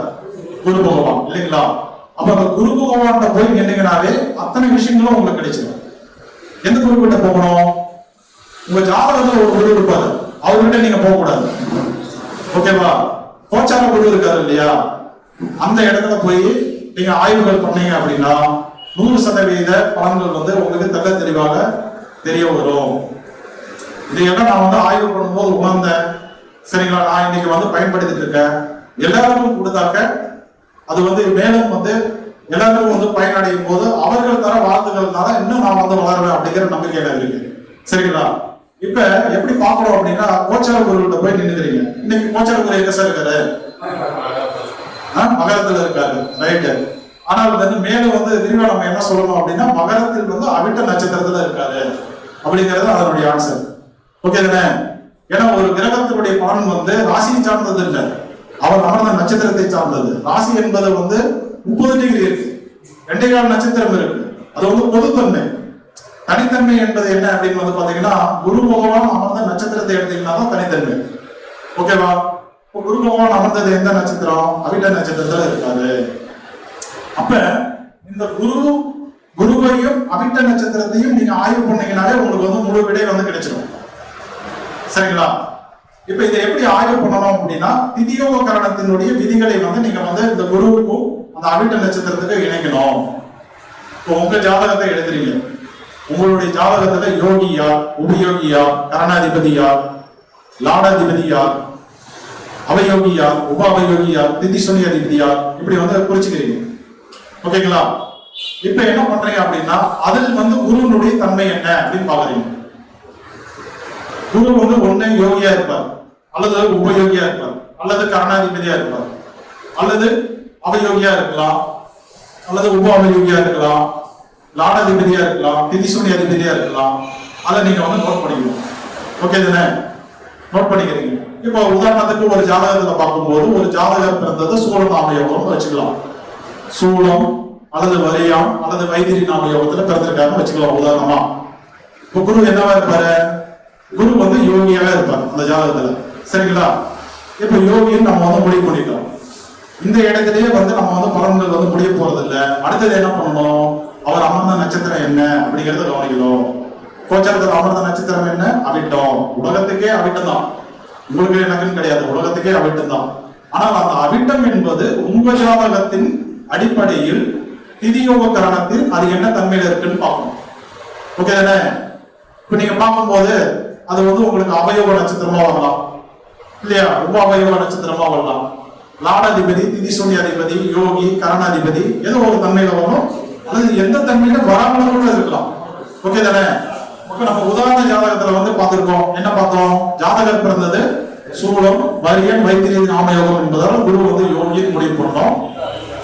[SPEAKER 2] குரு பகவான் இல்லைங்களா? அப்ப அந்த குரு பகவான் போய் நின்னீங்கன்னாவே அத்தனை விஷயங்களும் உங்களுக்கு கிடைச்சிடும். எந்த குரு கிட்ட போகணும்? உங்க ஜாதகத்துல ஒரு குரு இருப்பாரு, அவர்கிட்ட நீங்க போக கூடாது. ஓகேவா? கோச்சார குரு இருக்காரு இல்லையா, அந்த இடத்துல போய் நீங்க ஆய்வுகள் பண்ணீங்க அப்படின்னா 100% பலன்கள் வந்து உங்களுக்கு தெள்ள தெளிவாக தெரிய வரும். இதையெல்லாம் நான் வந்து ஆய்வு பண்ணும்போது உணர்ந்தேன். சரிங்களா? நான் இன்னைக்கு வந்து பயன்படுத்திட்டு இருக்கேன். எல்லாருக்கும் கொடுத்தாக்க அது வந்து மேலும் வந்து எல்லாருக்கும் வந்து பயனடையும் போது அவர்கள் தர வாழ்த்துக்கள்னால இன்னும் நான் வந்து வளருவேன் அப்படிங்கிற நம்பிக்கையில இருக்கு. சரிங்களா? இப்ப எப்படி பாக்குறோம் அப்படின்னா, கோச்சார குருகிட்ட போய் நின்னுக்கிறீங்க. இன்னைக்கு கோச்சார குரு எங்க சார் இருக்காரு? மகரத்துல இருக்காரு, ரைட்டு. ஆனால் வந்து மேலும் வந்து விரிவா நம்ம என்ன சொல்லணும் அப்படின்னா, மகரத்தில் வந்து அவிட்ட நட்சத்திரத்துல இருக்காரு அப்படிங்கிறது அதனுடைய ஆன்சர். ஓகே தானே? ஏன்னா ஒரு கிரகத்தினுடைய பலன் வந்து ராசியை சார்ந்தது இல்லை, அவர் அமர்ந்த நட்சத்திரத்தை சார்ந்தது. ராசி என்பது வந்து 30 டிகிரி இருக்கு, 2.25 நட்சத்திரம் இருக்கு. அது வந்து பொதுத்தன்மை. தனித்தன்மை என்பது என்ன அப்படின்னு வந்து பாத்தீங்கன்னா, குரு பகவான் அமர்ந்த நட்சத்திரத்தை எடுத்தீங்கன்னா தான் தனித்தன்மை. ஓகேவா? இப்போ குரு பகவான் அமர்ந்தது எந்த நட்சத்திரம்? அவிட்ட நட்சத்திரத்துல இருக்காது. அப்ப இந்த குருவையும் அவிட்ட நட்சத்திரத்தையும் நீங்க ஆய்வு பண்ணீங்கன்னாலே உங்களுக்கு வந்து முழு விடை வந்து கிடைச்சிடும். சரிங்களா? இப்ப இதை எப்படி ஆய்வு பண்ணணும் அப்படின்னா, திதியோக கரணத்தினுடைய விதிகளை வந்து நீங்க வந்து இந்த குருவுக்கும் அந்த அவிட்ட நட்சத்திரத்துக்கு இணைக்கணும். இப்போ உங்க ஜாதகத்தை எடுக்கிறீங்க, உங்களுடைய ஜாதகத்துல யோகி யார், உபயோகி யார், கரணாதிபதி யார், லாடாதிபதி யார், அவயோகி யார், உப அவயோகி யார், திதி சுனி அதிபதி யார், இப்படி வந்து குறிச்சுக்கிறீங்க. ஓகேங்களா? இப்ப என்ன பண்றீங்க அப்படின்னா, அதில் வந்து குருனுடைய தன்மை என்ன அப்படின்னு பாக்குறீங்க. குரு வந்து ஒண்ணு யோகியா இருப்பார், அல்லது உபயோகியா இருப்பார், அல்லது கரணாதிபதியா இருப்பார், அல்லது அவயோகியா இருக்கலாம், அல்லது உப அவயோகியா இருக்கலாம், லாடாதிபதியா இருக்கலாம், திதிசூனி அதிபதியா இருக்கலாம். அதை நீங்க வந்து நோட் பண்ணிக்கணும். ஓகே தானே? நோட் பண்ணிக்கிறீங்க. இப்போ உதாரணத்துக்கு ஒரு ஜாதகத்துல பார்க்கும்போது, ஒரு ஜாதகர் பிறந்தது சூழ நாமயோகம் வச்சுக்கலாம். சூலம் அல்லது வரியாம் அல்லது வைத்திரி நாமயோகத்துல பிறந்திருக்காருன்னு வச்சுக்கலாம் உதாரணமா. இப்போ குரு என்னவா இருப்பாரு? குரு வந்து யோகியாவே இருப்பார் அந்த ஜாதகத்துல. சரிங்களா? இப்ப யோகின்னு நம்ம வந்து முடிவு பண்ணிட்டோம். இந்த இடத்திலேயே வந்து நம்ம வந்து பலன்கள் வந்து முடிய போறது இல்லை. அடுத்தது என்ன பண்ணணும்? அவர் அமர்ந்த நட்சத்திரம் என்ன அப்படிங்கறத கவனிக்கணும். கோச்சாரத்தில் அமர்ந்த நட்சத்திரம் என்ன? அவிட்டம். உலகத்துக்கே அவிட்டம் தான், உங்களுக்கு எனக்குன்னு கிடையாது, உலகத்துக்கே அவிட்டம் தான். ஆனால் அந்த அவிட்டம் என்பது உங்க ஜாதகத்தின் அடிப்படையில் திதியோக கரணத்தில் அது என்ன தன்மையில இருக்குன்னு பார்க்கணும். ஓகே தானே? இப்ப நீங்க பார்க்கும்போது அது வந்து உங்களுக்கு அவயோக நட்சத்திரமா வரலாம் இல்லையா, உப அவயோக நட்சத்திரமா வரலாம். லாடாதிபதி, திதிசூனி அதிபதி, யோகி, கரணாதிபதி ஏதோ ஒரு தன்மையில வரும், அல்லது எந்த தன்மையில வராமலும் கூட இருக்கலாம். ஓகே தானே? இப்ப நம்ம உதாரண ஜாதகத்துல வந்து பார்த்திருக்கோம். என்ன பார்த்தோம்? ஜாதகர் பிறந்தது சூலம், வரியன், வைத்திரி நாமயோகம் என்பதால் குரு வந்து யோகின்னு முடிவு பண்ணோம்.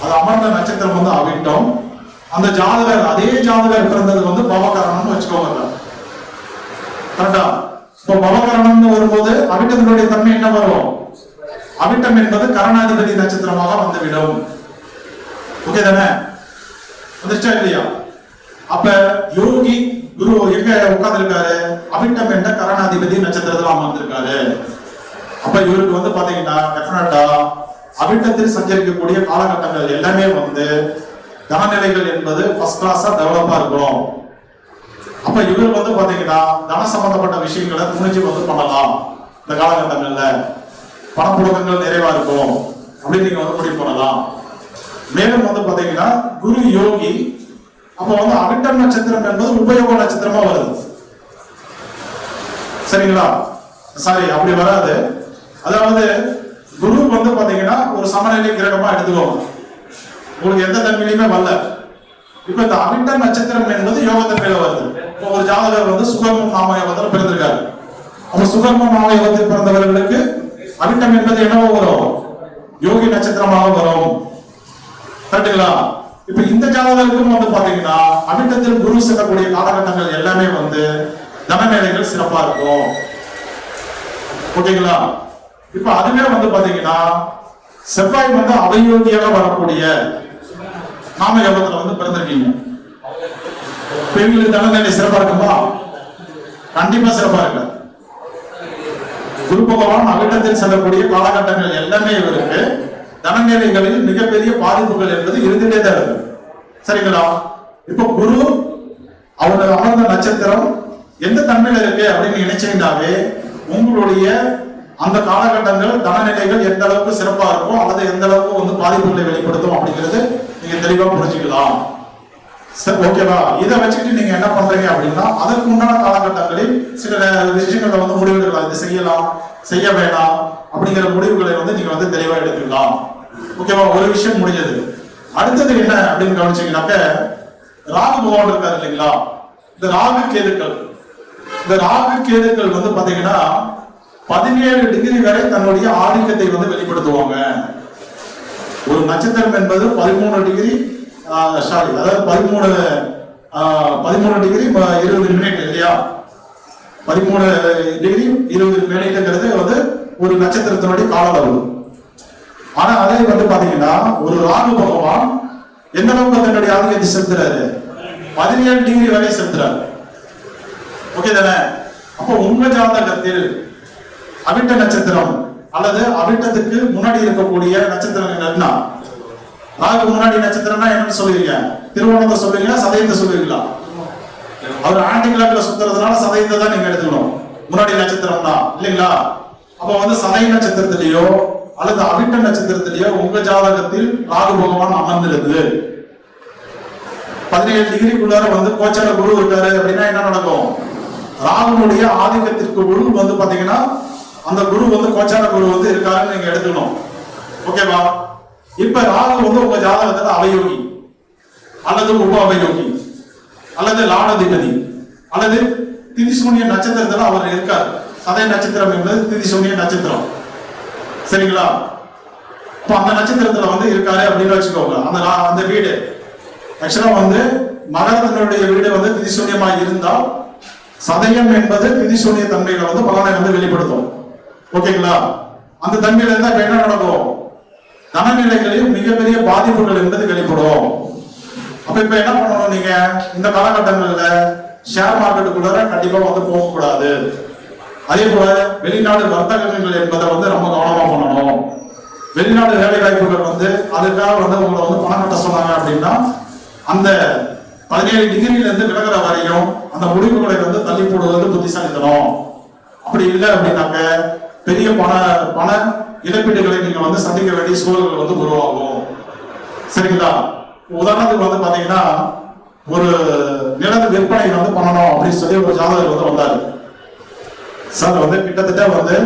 [SPEAKER 2] அது அமர்ந்த நட்சத்திரம் வந்து அவிட்டம். அந்த ஜாதகர், அதே ஜாதகர் பிறந்தது வந்து பவகரணம்னு வச்சுக்கோங்க. கரெக்டா? இப்போ பவகரணம்னு வரும்போது அவிட்டத்தினுடைய தன்மை என்ன வரும்? அவிட்டம் என்பது கரணாதிபதி நட்சத்திரமாக வந்துவிடும். ஓகே தானே? வந்துச்சா இல்லையா? அப்ப யோகி குரு எங்க உட்கார்ந்துருக்காரு? அவிட்டம் என்ற கரணாதிபதி நட்சத்திரத்தில் அமர்ந்திருக்காரு. அப்ப இவருக்கு வந்து பாத்தீங்கன்னா டெஃபினட்டா அவிட்டத்தில் சஞ்சரிக்கக்கூடிய காலகட்டங்கள் எல்லாமே வந்து தனநிலைகள் என்பது ஃபர்ஸ்ட் கிளாஸா டெவலப்பா இருக்கும். அப்ப இவர் வந்து பாத்தீங்கன்னா தன சம்பந்தப்பட்ட விஷயங்களை துணிச்சு வந்து பண்ணலாம். இந்த காலகட்டங்கள்ல பணப்புழக்கங்கள் நிறைவா இருக்கும் அப்படின்னு நீங்க வந்து முடிவு பண்ணலாம். மேலும் வந்து பாத்தீங்கன்னா குரு யோகி, அப்ப வந்து அவிட்டம் நட்சத்திரம் என்பது உபயோக நட்சத்திரமா வருது. சரிங்களா? சாரி, அப்படி வராது. அதாவது குரு வந்து பாத்தீங்கன்னா ஒரு சமநிலை கிரகமா எடுத்துக்கோங்க, உங்களுக்கு எந்த தன்மையிலுமே வரல. இப்ப இந்த அவிட்டம் நட்சத்திரம் என்பது யோக தன்மையில வருது. இப்போ ஒரு ஜாதகர் வந்து சுகர்மம் நாமயோகத்தில் பிறந்திருக்காரு. அப்ப சுகர்மம் நாமயோகத்தில் பிறந்தவர்களுக்கு அவிட்டம் என்பது என்னவோ வரும்? யோகி நட்சத்திரமாக வரும். கரெக்டுங்களா? இப்ப இந்த ஜாதகருக்கும் வந்து பாத்தீங்கன்னா அவிட்டத்தில் குரு செல்லக்கூடிய காலகட்டங்கள் எல்லாமே வந்து தனநிலைகள் சிறப்பா இருக்கும். ஓகேங்களா? இப்ப அதுவே வந்து பாத்தீங்கன்னா செவ்வாய் வந்து அவயோகியாக வரக்கூடிய நாம யோகத்துல வந்து பிறந்திருக்கீங்க. பெண்களுக்கு தனநிலை சிறப்பா இருக்குமா? கண்டிப்பா சிறப்பா இருக்கு. குரு பகவான் அவிட்டத்தில் செல்லக்கூடிய காலகட்டங்கள் எல்லாமே இவருக்கு தனநிலைகளில் மிகப்பெரிய பாதிப்புகள் என்பது இருந்துட்டே தான் இருக்கு. சரிங்களா? இப்ப குரு அவர் அமர்ந்த நட்சத்திரம் எந்த தன்மையில இருக்கு அப்படின்னு நினைச்சீங்கன்னாவே உங்களுடைய அந்த காலகட்டங்கள் தனநிலைகள் எந்த அளவுக்கு சிறப்பா இருக்கும் அல்லது எந்த அளவுக்கு வந்து பாதிப்புகளை வெளிப்படுத்தும் அப்படிங்கிறது நீங்க தெளிவா புரிஞ்சுக்கலாம். சரி, ஓகேவா? இதை வச்சுட்டு நீங்க என்ன பண்றீங்க அப்படின்னா அதற்கு உண்டான காலகட்டங்களில் சில விஷயங்களை வந்து முடிவெடுக்கலாம். இது செய்யலாம், செய்ய வேண்டாம் அப்படிங்கிற முடிவுகளை வந்து நீங்க வந்து தெளிவா எடுத்துக்கலாம். ஓகேவா? ஒரு விஷயம் முடிஞ்சது. அடுத்தது என்ன அப்படின்னு கவனிச்சீங்கன்னாக்க ராகு பகவான் இருக்காரு இல்லைங்களா? இந்த ராகு கேதுக்கள் வந்து பாத்தீங்கன்னா 17 டிகிரி வரை தன்னுடைய ஆதிக்கத்தை வந்து வெளிப்படுத்துவாங்க. ஒரு நட்சத்திரம் என்பது 13 டிகிரி அதாவது 13 டிகிரி 20 மினிட் இல்லையா? 13 டிகிரி 20 மினிட்ங்கிறது வந்து ஒரு நட்சத்திரத்தினுடைய கால அளவு. ஆனா அதே வந்து பாத்தீங்கன்னா ஒரு ராகு பகவான் எந்த அளவுக்கு தன்னுடைய ஆதிக்கத்தை செலுத்துறாரு? 17 டிகிரி வரை செலுத்துறாரு. ஓகே தானே? அப்போ உங்க ஜாதகத்தில் அவிட்ட நட்சத்திரம் அல்லது அவிட்டத்துக்கு முன்னாடி இருக்கக்கூடிய நட்சத்திரம் என்ன? ராகு முன்னாடி நட்சத்திரம்னா என்னன்னு சொல்லுவீங்க? திருவோணத்தை சொல்லுவீங்களா, சதயத்தை சொல்லுவீங்களா? அவர் ஆன்டி கிளாக்ல சுத்துறதுனால சதயத்தை தான் நீங்க எடுத்துக்கணும். முன்னாடி நட்சத்திரம்னா இல்லைங்களா? அப்ப வந்து சதய நட்சத்திரத்திலேயோ அல்லது அவிட்ட நட்சத்திரத்திலேயோ உங்க ஜாதகத்தில் ராகு பகவான் அமர்ந்திருக்கு. 17 டிகிரிக்குள்ளார வந்து கோச்சார குரு இருக்காரு அப்படின்னா என்ன நடக்கும்? ராகுனுடைய ஆதிக்கத்திற்கு குரு வந்து பாத்தீங்கன்னா அந்த குரு வந்து கோச்சார குரு வந்து இருக்காருன்னு நீங்க எடுத்துக்கணும். ஓகேவா? இப்ப ராகு வந்து உங்க ஜாதகத்துல அவயோகி அல்லது உப அவயோகி அல்லது லாடாதிபதி அல்லது திதிசூன்ய நட்சத்திரத்துல அவர் இருக்காரு. சதய நட்சத்திரம் என்பது திதிசூன்ய நட்சத்திரம், சரிங்களா? இப்ப அந்த நட்சத்திரத்துல வந்து இருக்காரு அப்படின்னு வச்சுக்கோங்க. அந்த வீடு ஆக்சுவலா வந்து மகரத்தினுடைய வீடு வந்து திதிசூன்யமா இருந்தால் சதயம் என்பது திதிசூன்ய தன்மைகளை வந்து பலனை வந்து வெளிப்படுத்தும். ஓகேங்களா? அந்த தன்மையில இருந்தா இப்ப என்ன நடக்கும்? தனநிலைகளையும் மிகப்பெரிய பாதிப்புகள் என்பது வெளிப்படும். அப்ப இப்ப என்ன பண்ணணும்? நீங்க இந்த காலகட்டங்கள்ல ஷேர் மார்க்கெட்டுக்குள்ள கண்டிப்பா வந்து போகக்கூடாது. அதே போல வெளிநாடு வர்த்தகங்கள் என்பதை வந்து ரொம்ப கவனமா பண்ணணும். வெளிநாடு வேலை வாய்ப்புகள் வந்து அதுக்காக வந்து உங்களை வந்து பணம் கட்ட சொன்னாங்க அப்படின்னா அந்த 17 டிகிரில இருந்து விலகிற வரையும் அந்த முடிவுகளை வந்து தள்ளி போடுவது புத்திசாலித்தனம். அப்படி இல்லை அப்படின்னாக்க பெரிய பண இழப்பீடுகளை நீங்க வந்து சந்திக்க வேண்டிய சூழல்கள் வந்து உருவாகும். சரிங்களா? உதாரணத்துக்கு வந்து பாத்தீங்கன்னா ஒரு நிலத்து விற்பனை வந்து பண்ணணும் அப்படின்னு சொல்லி ஒரு ஜாதகர் வந்து வந்தாரு. சார் வந்து கிட்டத்தட்ட வந்து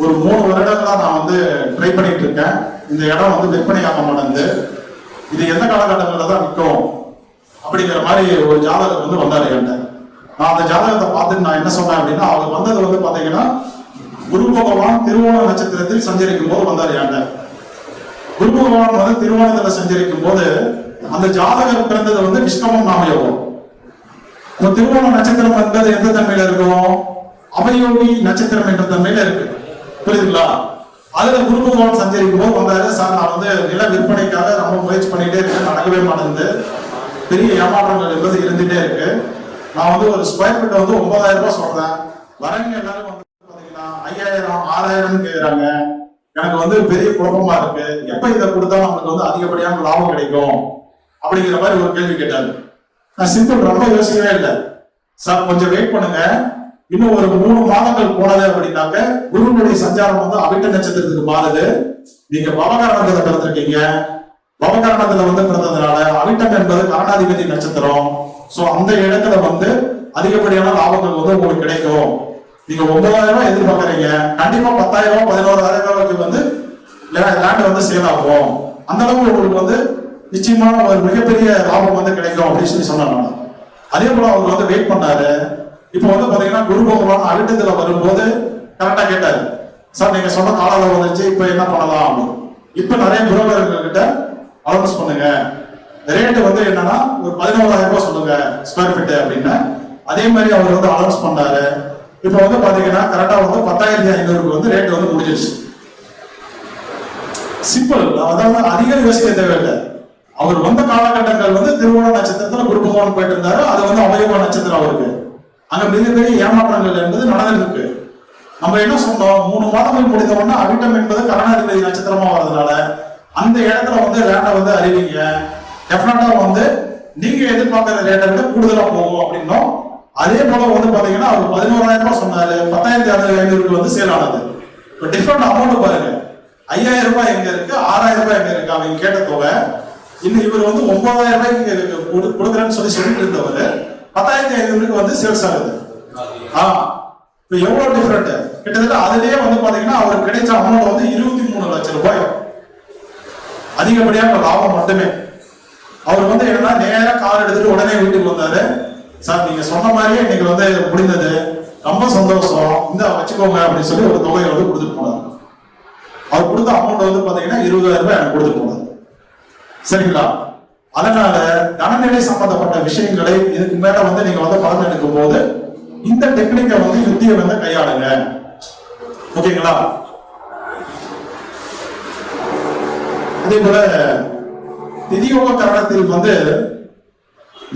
[SPEAKER 2] ஒரு 3 வருடங்களா நான் வந்து ட்ரை பண்ணிட்டு இருக்கேன். இந்த இடம் வந்து விற்பனை ஆக மாட்டேங்குது. இது எந்த காலகட்டங்களில் தான் நிற்கும் அப்படிங்கிற மாதிரி ஒரு ஜாதகர் வந்து வந்தாரு என்கிட்ட. நான் அந்த ஜாதகத்தை பார்த்துட்டு நான் என்ன சொன்னேன் அப்படின்னா அவர் வந்தது வந்து பாத்தீங்கன்னா குரு பகவான் திருவோண நட்சத்திரத்தில் சஞ்சரிக்கும் போது வந்தார் என்கிட்ட. குரு பகவான் வந்து திருவோணத்துல சஞ்சரிக்கும் போது அந்த ஜாதகர் பிறந்தது வந்து விஷ்கமம் நாமயோகம். திருவோண நட்சத்திரம் என்பது எந்த தன்மையில இருக்கும்? அவயோகி நட்சத்திரம் என்ற தன்மையில இருக்கு. புரியுதுங்களா? அதுல குரு பகவான் சஞ்சரிக்கும் போது வந்தாரு. சார் நான் வந்து நில விற்பனைக்காக ரொம்ப முயற்சி பண்ணிட்டே இருக்கேன், நடக்கவே மாட்டேங்குது, பெரிய ஏமாற்றங்கள் என்பது இருந்துட்டே இருக்கு. நான் வந்து ஒரு ஸ்கொயர் ஃபீட் வந்து 9,000 ரூபாய் சொல்றேன். வரவங்க எல்லாரும் வந்து பாத்தீங்கன்னா 5,000 6,000 கேக்குறாங்க. எனக்கு வந்து பெரிய குழப்பமா இருக்கு. எப்ப இதை கொடுத்தா நமக்கு வந்து அதிகப்படியான லாபம் கிடைக்கும் அப்படிங்கிற மாதிரி ஒரு கேள்வி கேட்டாரு. நான் சிம்பிள், ரொம்ப யோசிக்கவே இல்லை. சார் கொஞ்சம் வெயிட் பண்ணுங்க, இன்னும் ஒரு 3 மாதங்கள் போனது அப்படின்னாக்க குருவுடைய சஞ்சாரம் வந்து அவிட்ட நட்சத்திரத்துக்கு மாறுது. நீங்க பவகரணத்துல பிறந்திருக்கீங்க. பவகரணத்துல வந்து பிறந்ததுனால அவிட்டம் என்பது கரணாதிபதி நட்சத்திரம். சோ அந்த இடத்துல வந்து அதிகப்படியான லாபங்கள் வந்து உங்களுக்கு கிடைக்கும். நீங்க 9,000 ரூபாய் எதிர்பார்க்கறீங்க, கண்டிப்பா 10,000 ரூபாய் 11,000 ரூபாய்க்கு வந்து லேண்ட் வந்து சேல் ஆகும். அந்த அளவுக்கு உங்களுக்கு வந்து நிச்சயமான ஒரு மிகப்பெரிய லாபம் வந்து கிடைக்கும் அப்படின்னு சொல்லி சொன்னாங்க. அதே போல அவர் வந்து வெயிட் பண்ணாரு. இப்போ வந்து பாத்தீங்கன்னா குரு பகவான் அவிட்டத்துல வரும்போது கரெக்டா கேட்டாரு, சார் நீங்க சொன்ன கால அளவு வந்துச்சு, இப்ப என்ன பண்ணலாம்? இப்ப நிறைய புரோக்கர்கள் கிட்ட அலோன்ஸ் பண்ணுங்க, ரேட்டு வந்து என்னன்னா ஒரு 11,000 ரூபாய் சொல்லுங்க ஸ்கொயர் ஃபீட் அப்படின்னு. அதே மாதிரி அவர் வந்து அலோன்ஸ் பண்ணாரு. இப்ப வந்து பாத்தீங்கன்னா கரெக்டா வந்து 10,500 வந்து ரேட் வந்து முடிஞ்சிருச்சு. சிம்பிள், அதாவது அதிகம் யோசிக்க தேவையில்லை. அவர் வந்த காலகட்டங்கள் வந்து திருவோண நட்சத்திரத்துல குரு பகவான் போயிட்டு இருந்தாரு. அது வந்து அவயோக நட்சத்திரம் அவருக்கு. அங்க மிகப்பெரிய ஏமாற்றங்கள் என்பது நடந்திருக்கு. நம்ம என்ன சொன்னோம்? 3 மாதங்கள் முடிந்த உடனே அவிட்டம் என்பது கரணாதிபதி நட்சத்திரமா வர்றதுனால அந்த இடத்துல வந்து லேண்டை வந்து அறிவிங்க. டெஃபினட்டா வந்து நீங்க எதிர்பார்க்கிற ரேட்டை விட கூடுதலா போகும் அப்படின்னும், அதே போல வந்து பாத்தீங்கன்னா அவர் 11,000 ரூபாய் சொன்னாரு, 10,500 வந்து சேல் ஆனது. இப்போ டிஃபரெண்ட் அமௌண்ட் பாருங்க, 5,000 ரூபாய் எங்க இருக்கு, 6,000 ரூபாய் எங்க இருக்கு. அவங்க கேட்ட தொகை இன்னும் இவர் வந்து 9,000 ரூபாய்க்கு கொடுக்குறேன்னு சொல்லிட்டு இருந்தவர் 10,500 வந்து சேல்ஸ் ஆகுது. இப்போ எவ்வளவு டிஃபரெண்ட், கிட்டத்தட்ட அதுலயே வந்து பாத்தீங்கன்னா அவருக்கு கிடைச்ச அமௌண்ட் வந்து 23 லட்சம் ரூபாய் அதிகப்படியான லாபம் மட்டுமே. அவர் வந்து என்னன்னா நேரா கார் எடுத்துட்டு உடனே வீட்டுக்கு வந்தாரு. சார் நீங்க சொன்ன மாதிரியே இன்னைக்கு வந்து முடிந்தது, ரொம்ப சந்தோஷம், இந்த வச்சுக்கோங்க அப்படின்னு சொல்லி ஒரு தொகையை வந்து கொடுத்துட்டு போனார். அவர் கொடுத்த அமௌண்ட் வந்து பாத்தீங்கன்னா 20,000 ரூபாய் எனக்கு கொடுத்துட்டு போனார். சரிங்களா? அதனால தனநிலை சம்பந்தப்பட்ட விஷயங்களை இதுக்கு மேல வந்து நீங்க வந்து பலன் எடுக்கும் போது இந்த டெக்னிக்கை வந்து யுத்தியை வந்து கையாளுங்க. ஓகேங்களா? அதே போல திதியோக கரணத்தில் வந்து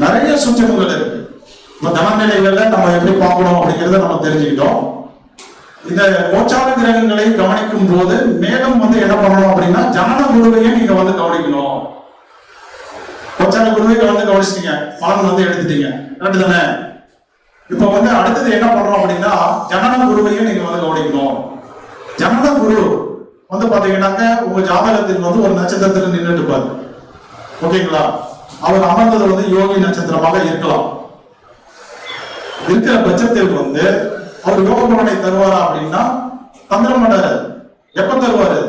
[SPEAKER 2] நிறைய சூட்சமங்கள் இருக்கு. தனநிலைகள்ல நம்ம எப்படி பார்க்கணும் அப்படிங்கிறத நம்ம தெரிஞ்சுக்கிட்டோம். இந்த கோச்சார கிரகங்களை கவனிக்கும் போது மேலும் வந்து என்ன பண்ணணும் அப்படின்னா ஜனன குருவையும் நீங்க வந்து கவனிக்கணும். கோச்சார குருவை வந்து கவனிச்சிட்டீங்க, பலன் வந்து எடுத்துட்டீங்க, கரெக்ட் தானே? இப்ப வந்து அடுத்தது என்ன பண்றோம் அப்படின்னா ஜனன குருவையும் நீங்க வந்து கவனிக்கணும். ஜனன குரு வந்து பாத்தீங்கன்னாக்க உங்க ஜாதகத்தில் வந்து ஒரு நட்சத்திரத்தில் நின்றுட்டு பாரு. ஓகேங்களா? அவர் அமர்ந்தது வந்து யோகி நட்சத்திரமாக இருக்கலாம். இருக்கிற பட்சத்தில் வந்து அவர் யோக பலனை தருவாரா அப்படின்னா தந்திரம் பண்ணாரு. எப்ப தருவாரு?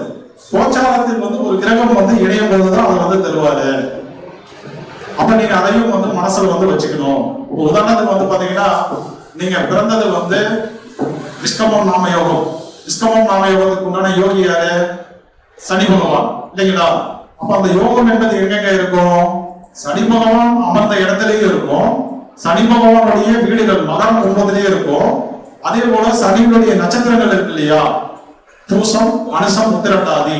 [SPEAKER 2] கோச்சாரத்தில் வந்து ஒரு கிரகம் வந்து இணையும் போதுதான் அவர் வந்து தருவாரு. அப்ப நீங்க அதையும் வந்து மனசுல வந்து வச்சுக்கணும். உதாரணத்துக்கு வந்து பாத்தீங்கன்னா நீங்க பிறந்தது வந்து விஷ்கமம் நாம யோகம். விஷ்கமம் நாம யோகத்துக்கு உண்டான யோகி யாரு? சனி பகவான், இல்லைங்களா? அப்ப அந்த யோகம் என்பது எங்கெங்க இருக்கும்? சனி பகவான் அமர்ந்த இடத்துலயும் இருக்கும், சனி பகவானுடைய வீடுகள் மகரம் 9லயே இருக்கும். அதே போல சனியுடைய நட்சத்திரங்கள் இருக்கு இல்லையா, பூசம், அனுசம், உத்திரட்டாதி,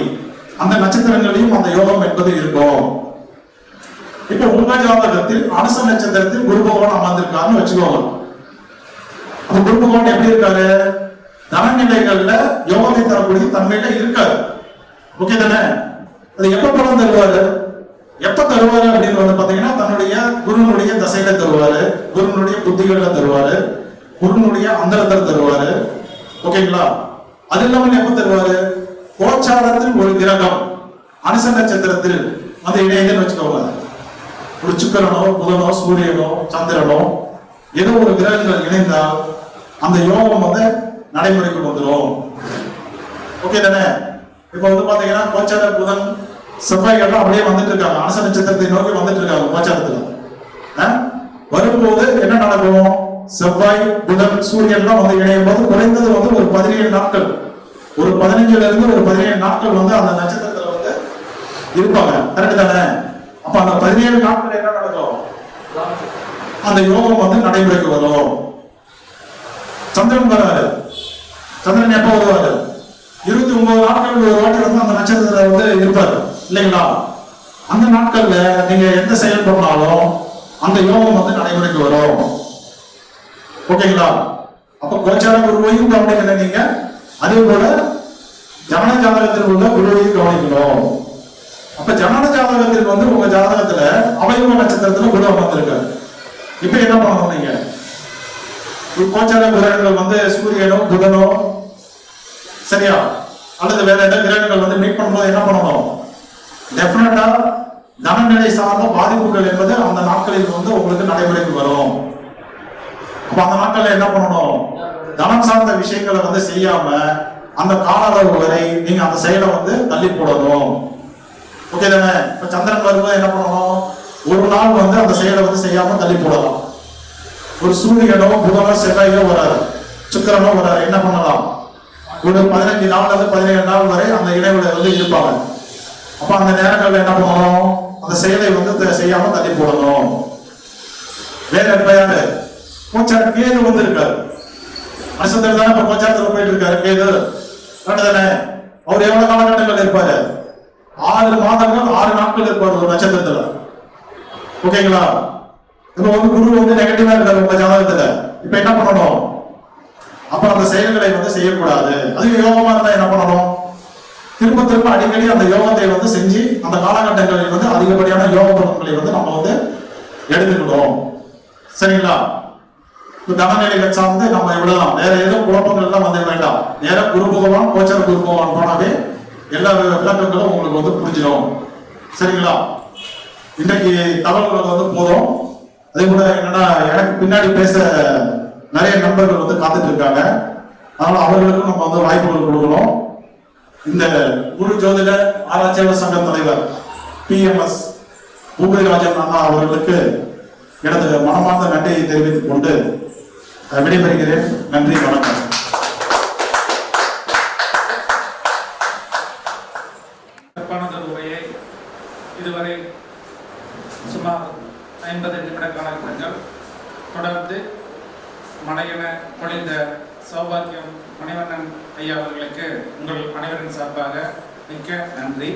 [SPEAKER 2] அந்த நட்சத்திரங்களையும் அந்த யோகம் என்பது இருக்கும். இப்ப உங்க ஜாதகத்தில் அனுச நட்சத்திரத்தில் குரு பகவான் அமர்ந்திருக்காருன்னு வச்சுக்கோங்க. அப்ப குரு பகவான் எப்படி இருக்காரு? தனநிலைகள்ல யோகத்தை தரக்கூடிய தன்மையில இருக்காரு. ஓகே தானே? அது எப்ப பலன் தருவாரு? எப்ப தருவாரு அப்படின்னு வந்து பாத்தீங்கன்னா தன்னுடைய குருனுடைய தசையில தருவாரு, குருனுடைய புத்திகள்ல தருவாரு, குருனுடைய அந்தரத்தில் தருவாரு. ஓகேங்களா? அது இல்லாமல் எப்ப தருவாரு? கோச்சாரத்தில் ஒரு கிரகம் அனுச நட்சத்திரத்தில் அந்த இணையன்னு வச்சுக்கோங்க. ஒரு சுக்கிரனோ புதனோ சூரியனோ சந்திரனோ ஏதோ ஒரு கிரகங்கள் இணைந்தால் அந்த யோகம் வந்து நடைமுறைக்கு வந்துடும். ஓகே தானே? இப்ப வந்து பாத்தீங்கன்னா கோச்சார புதன் செவ்வாய்கள்லாம் அப்படியே வந்துட்டு இருக்காங்க, அனுச நட்சத்திரத்தை நோக்கி வந்துட்டு இருக்காங்க கோச்சாரத்துல. வரும்போது என்ன நடக்கும்? செவ்வாய் புதன் சூரியன்லாம் வந்து இணையும் போது குறைந்தது வந்து ஒரு 17 நாட்கள், ஒரு 15ல இருந்து ஒரு 17 நாட்கள் வந்து அந்த நட்சத்திரத்துல வந்து இருப்பாங்க. கரெக்ட் தானே? அப்ப அந்த 17 நாட்கள் என்ன நடக்கும்? அந்த யோகம் வந்து நடைமுறைக்கு வரும். சந்திரன் வராரு. சந்திரன் எப்ப வருவாரு? 29 நாட்கள் ஒரு வாட்டி வந்து அந்த நட்சத்திரத்துல வந்து இருப்பாரு, இல்லைங்களா? அந்த நாட்கள்ல நீங்க எந்த செயல் பண்ணாலும் அந்த யோகம் வந்து நடைமுறைக்கு வரும். ஓகேங்களா? அப்ப கோச்சார குருவையும் கவனிக்கணும் நீங்க, அதே போல ஜனன ஜாதகத்தில் உள்ள குருவையும் கவனிக்கணும். அப்ப ஜனன ஜாதகத்தில் வந்து உங்க ஜாதகத்துல அவயவ நட்சத்திரத்துல குரு அமர்ந்திருக்காரு. இப்ப என்ன பண்ணணும்? நீங்க கோச்சார கிரகங்கள் வந்து சூரியனோ புதனோ சரியா அல்லது வேற ஏதாவது கிரகங்கள் வந்து மீட் பண்ணும்போது என்ன பண்ணணும்? டெஃபினட்டா தனநிலை சார்ந்த பாதிப்புகள் என்பது அந்த நாட்களில் வந்து உங்களுக்கு நடைமுறைக்கு வரும். அப்ப அந்த நாட்கள்ல என்ன பண்ணணும்? தனம் சார்ந்த விஷயங்களை வந்து செய்யாம அந்த கால அளவு வரை நீங்க அந்த செயலை வந்து தள்ளி போடணும். ஓகே தானே? இப்ப சந்திரன் வரும்போது என்ன பண்ணணும்? ஒரு நாள் வந்து அந்த செயலை வந்து செய்யாம தள்ளி போடலாம். ஒரு சூரியனோ புதனோ செவ்வாயோ வராது, சுக்கிரனோ வராது, என்ன பண்ணலாம்? ஒரு 15 நாள்ல இருந்து 17 நாள் வரை அந்த இடைவெளி வந்து இருப்பாங்க. அப்ப அந்த நேரங்கள்ல என்ன பண்ணணும்? அந்த செயலை வந்து செய்யாம தள்ளி போடணும். வேற யாரு? கோச்சார கேது வந்து இருக்காரு. அனுசத்தில் தானே இப்ப கோச்சாரத்துல போயிட்டு இருக்காரு கேது, கரெக்ட் தானே? அவர் எவ்வளவு காலகட்டங்கள் இருப்பாரு? 6 மாதங்கள் 6 நாட்கள் இருப்பாரு ஒரு நட்சத்திரத்துல. ஓகேங்களா? இப்ப வந்து குரு வந்து நெகட்டிவா இருக்காரு உங்க ஜாதகத்துல. இப்ப என்ன பண்ணணும்? அப்ப அந்த செயல்களை வந்து செய்யக்கூடாது. அது யோகமா இருந்தா என்ன பண்ணணும்? திரும்ப திரும்ப அடிக்கடி அந்த யோகத்தை வந்து செஞ்சு அந்த காலகட்டங்களில் வந்து அதிகப்படியான யோக பலன்களை வந்து நம்ம வந்து எடுத்துக்கிட்டோம். சரிங்களா? இப்ப தனநிலைகளை சார்ந்து நம்ம இவ்வளவுதான், வேற எதுவும் குழப்பங்கள் எல்லாம் வந்து வேண்டாம். நேரம் குரு பகவான் கோச்சர குரு பகவான் போனாவே எல்லா விளக்கங்களும் உங்களுக்கு வந்து புரிஞ்சிடும். சரிங்களா? இன்னைக்கு தகவல்கள் வந்து போதும். அதே போல என்னன்னா, எனக்கு பின்னாடி பேச நிறைய நண்பர்கள் வந்து காத்துட்டு இருக்காங்க. அதனால அவர்களுக்கும் நம்ம வந்து வாய்ப்புகள் கொடுக்கணும். இந்த குரு ஜோதிட ஆராய்ச்சியாளர் சங்க தலைவர் PMS பூபதிராஜன் அண்ணா அவர்களுக்கு எனது மனமார்ந்த நன்றியை தெரிவித்துக் கொண்டு விடைபெறுகிறேன். நன்றி, வணக்கம்.
[SPEAKER 1] உரையை இதுவரை சுமார் 50 நிமிட காலகட்டங்கள் தொடர்ந்து மனையென பொழிந்த சௌபாக்கியம் மணிவண்ணன் ஐயா அவர்களுக்கு உங்கள் அனைவரின் சார்பாக மிக்க நன்றி.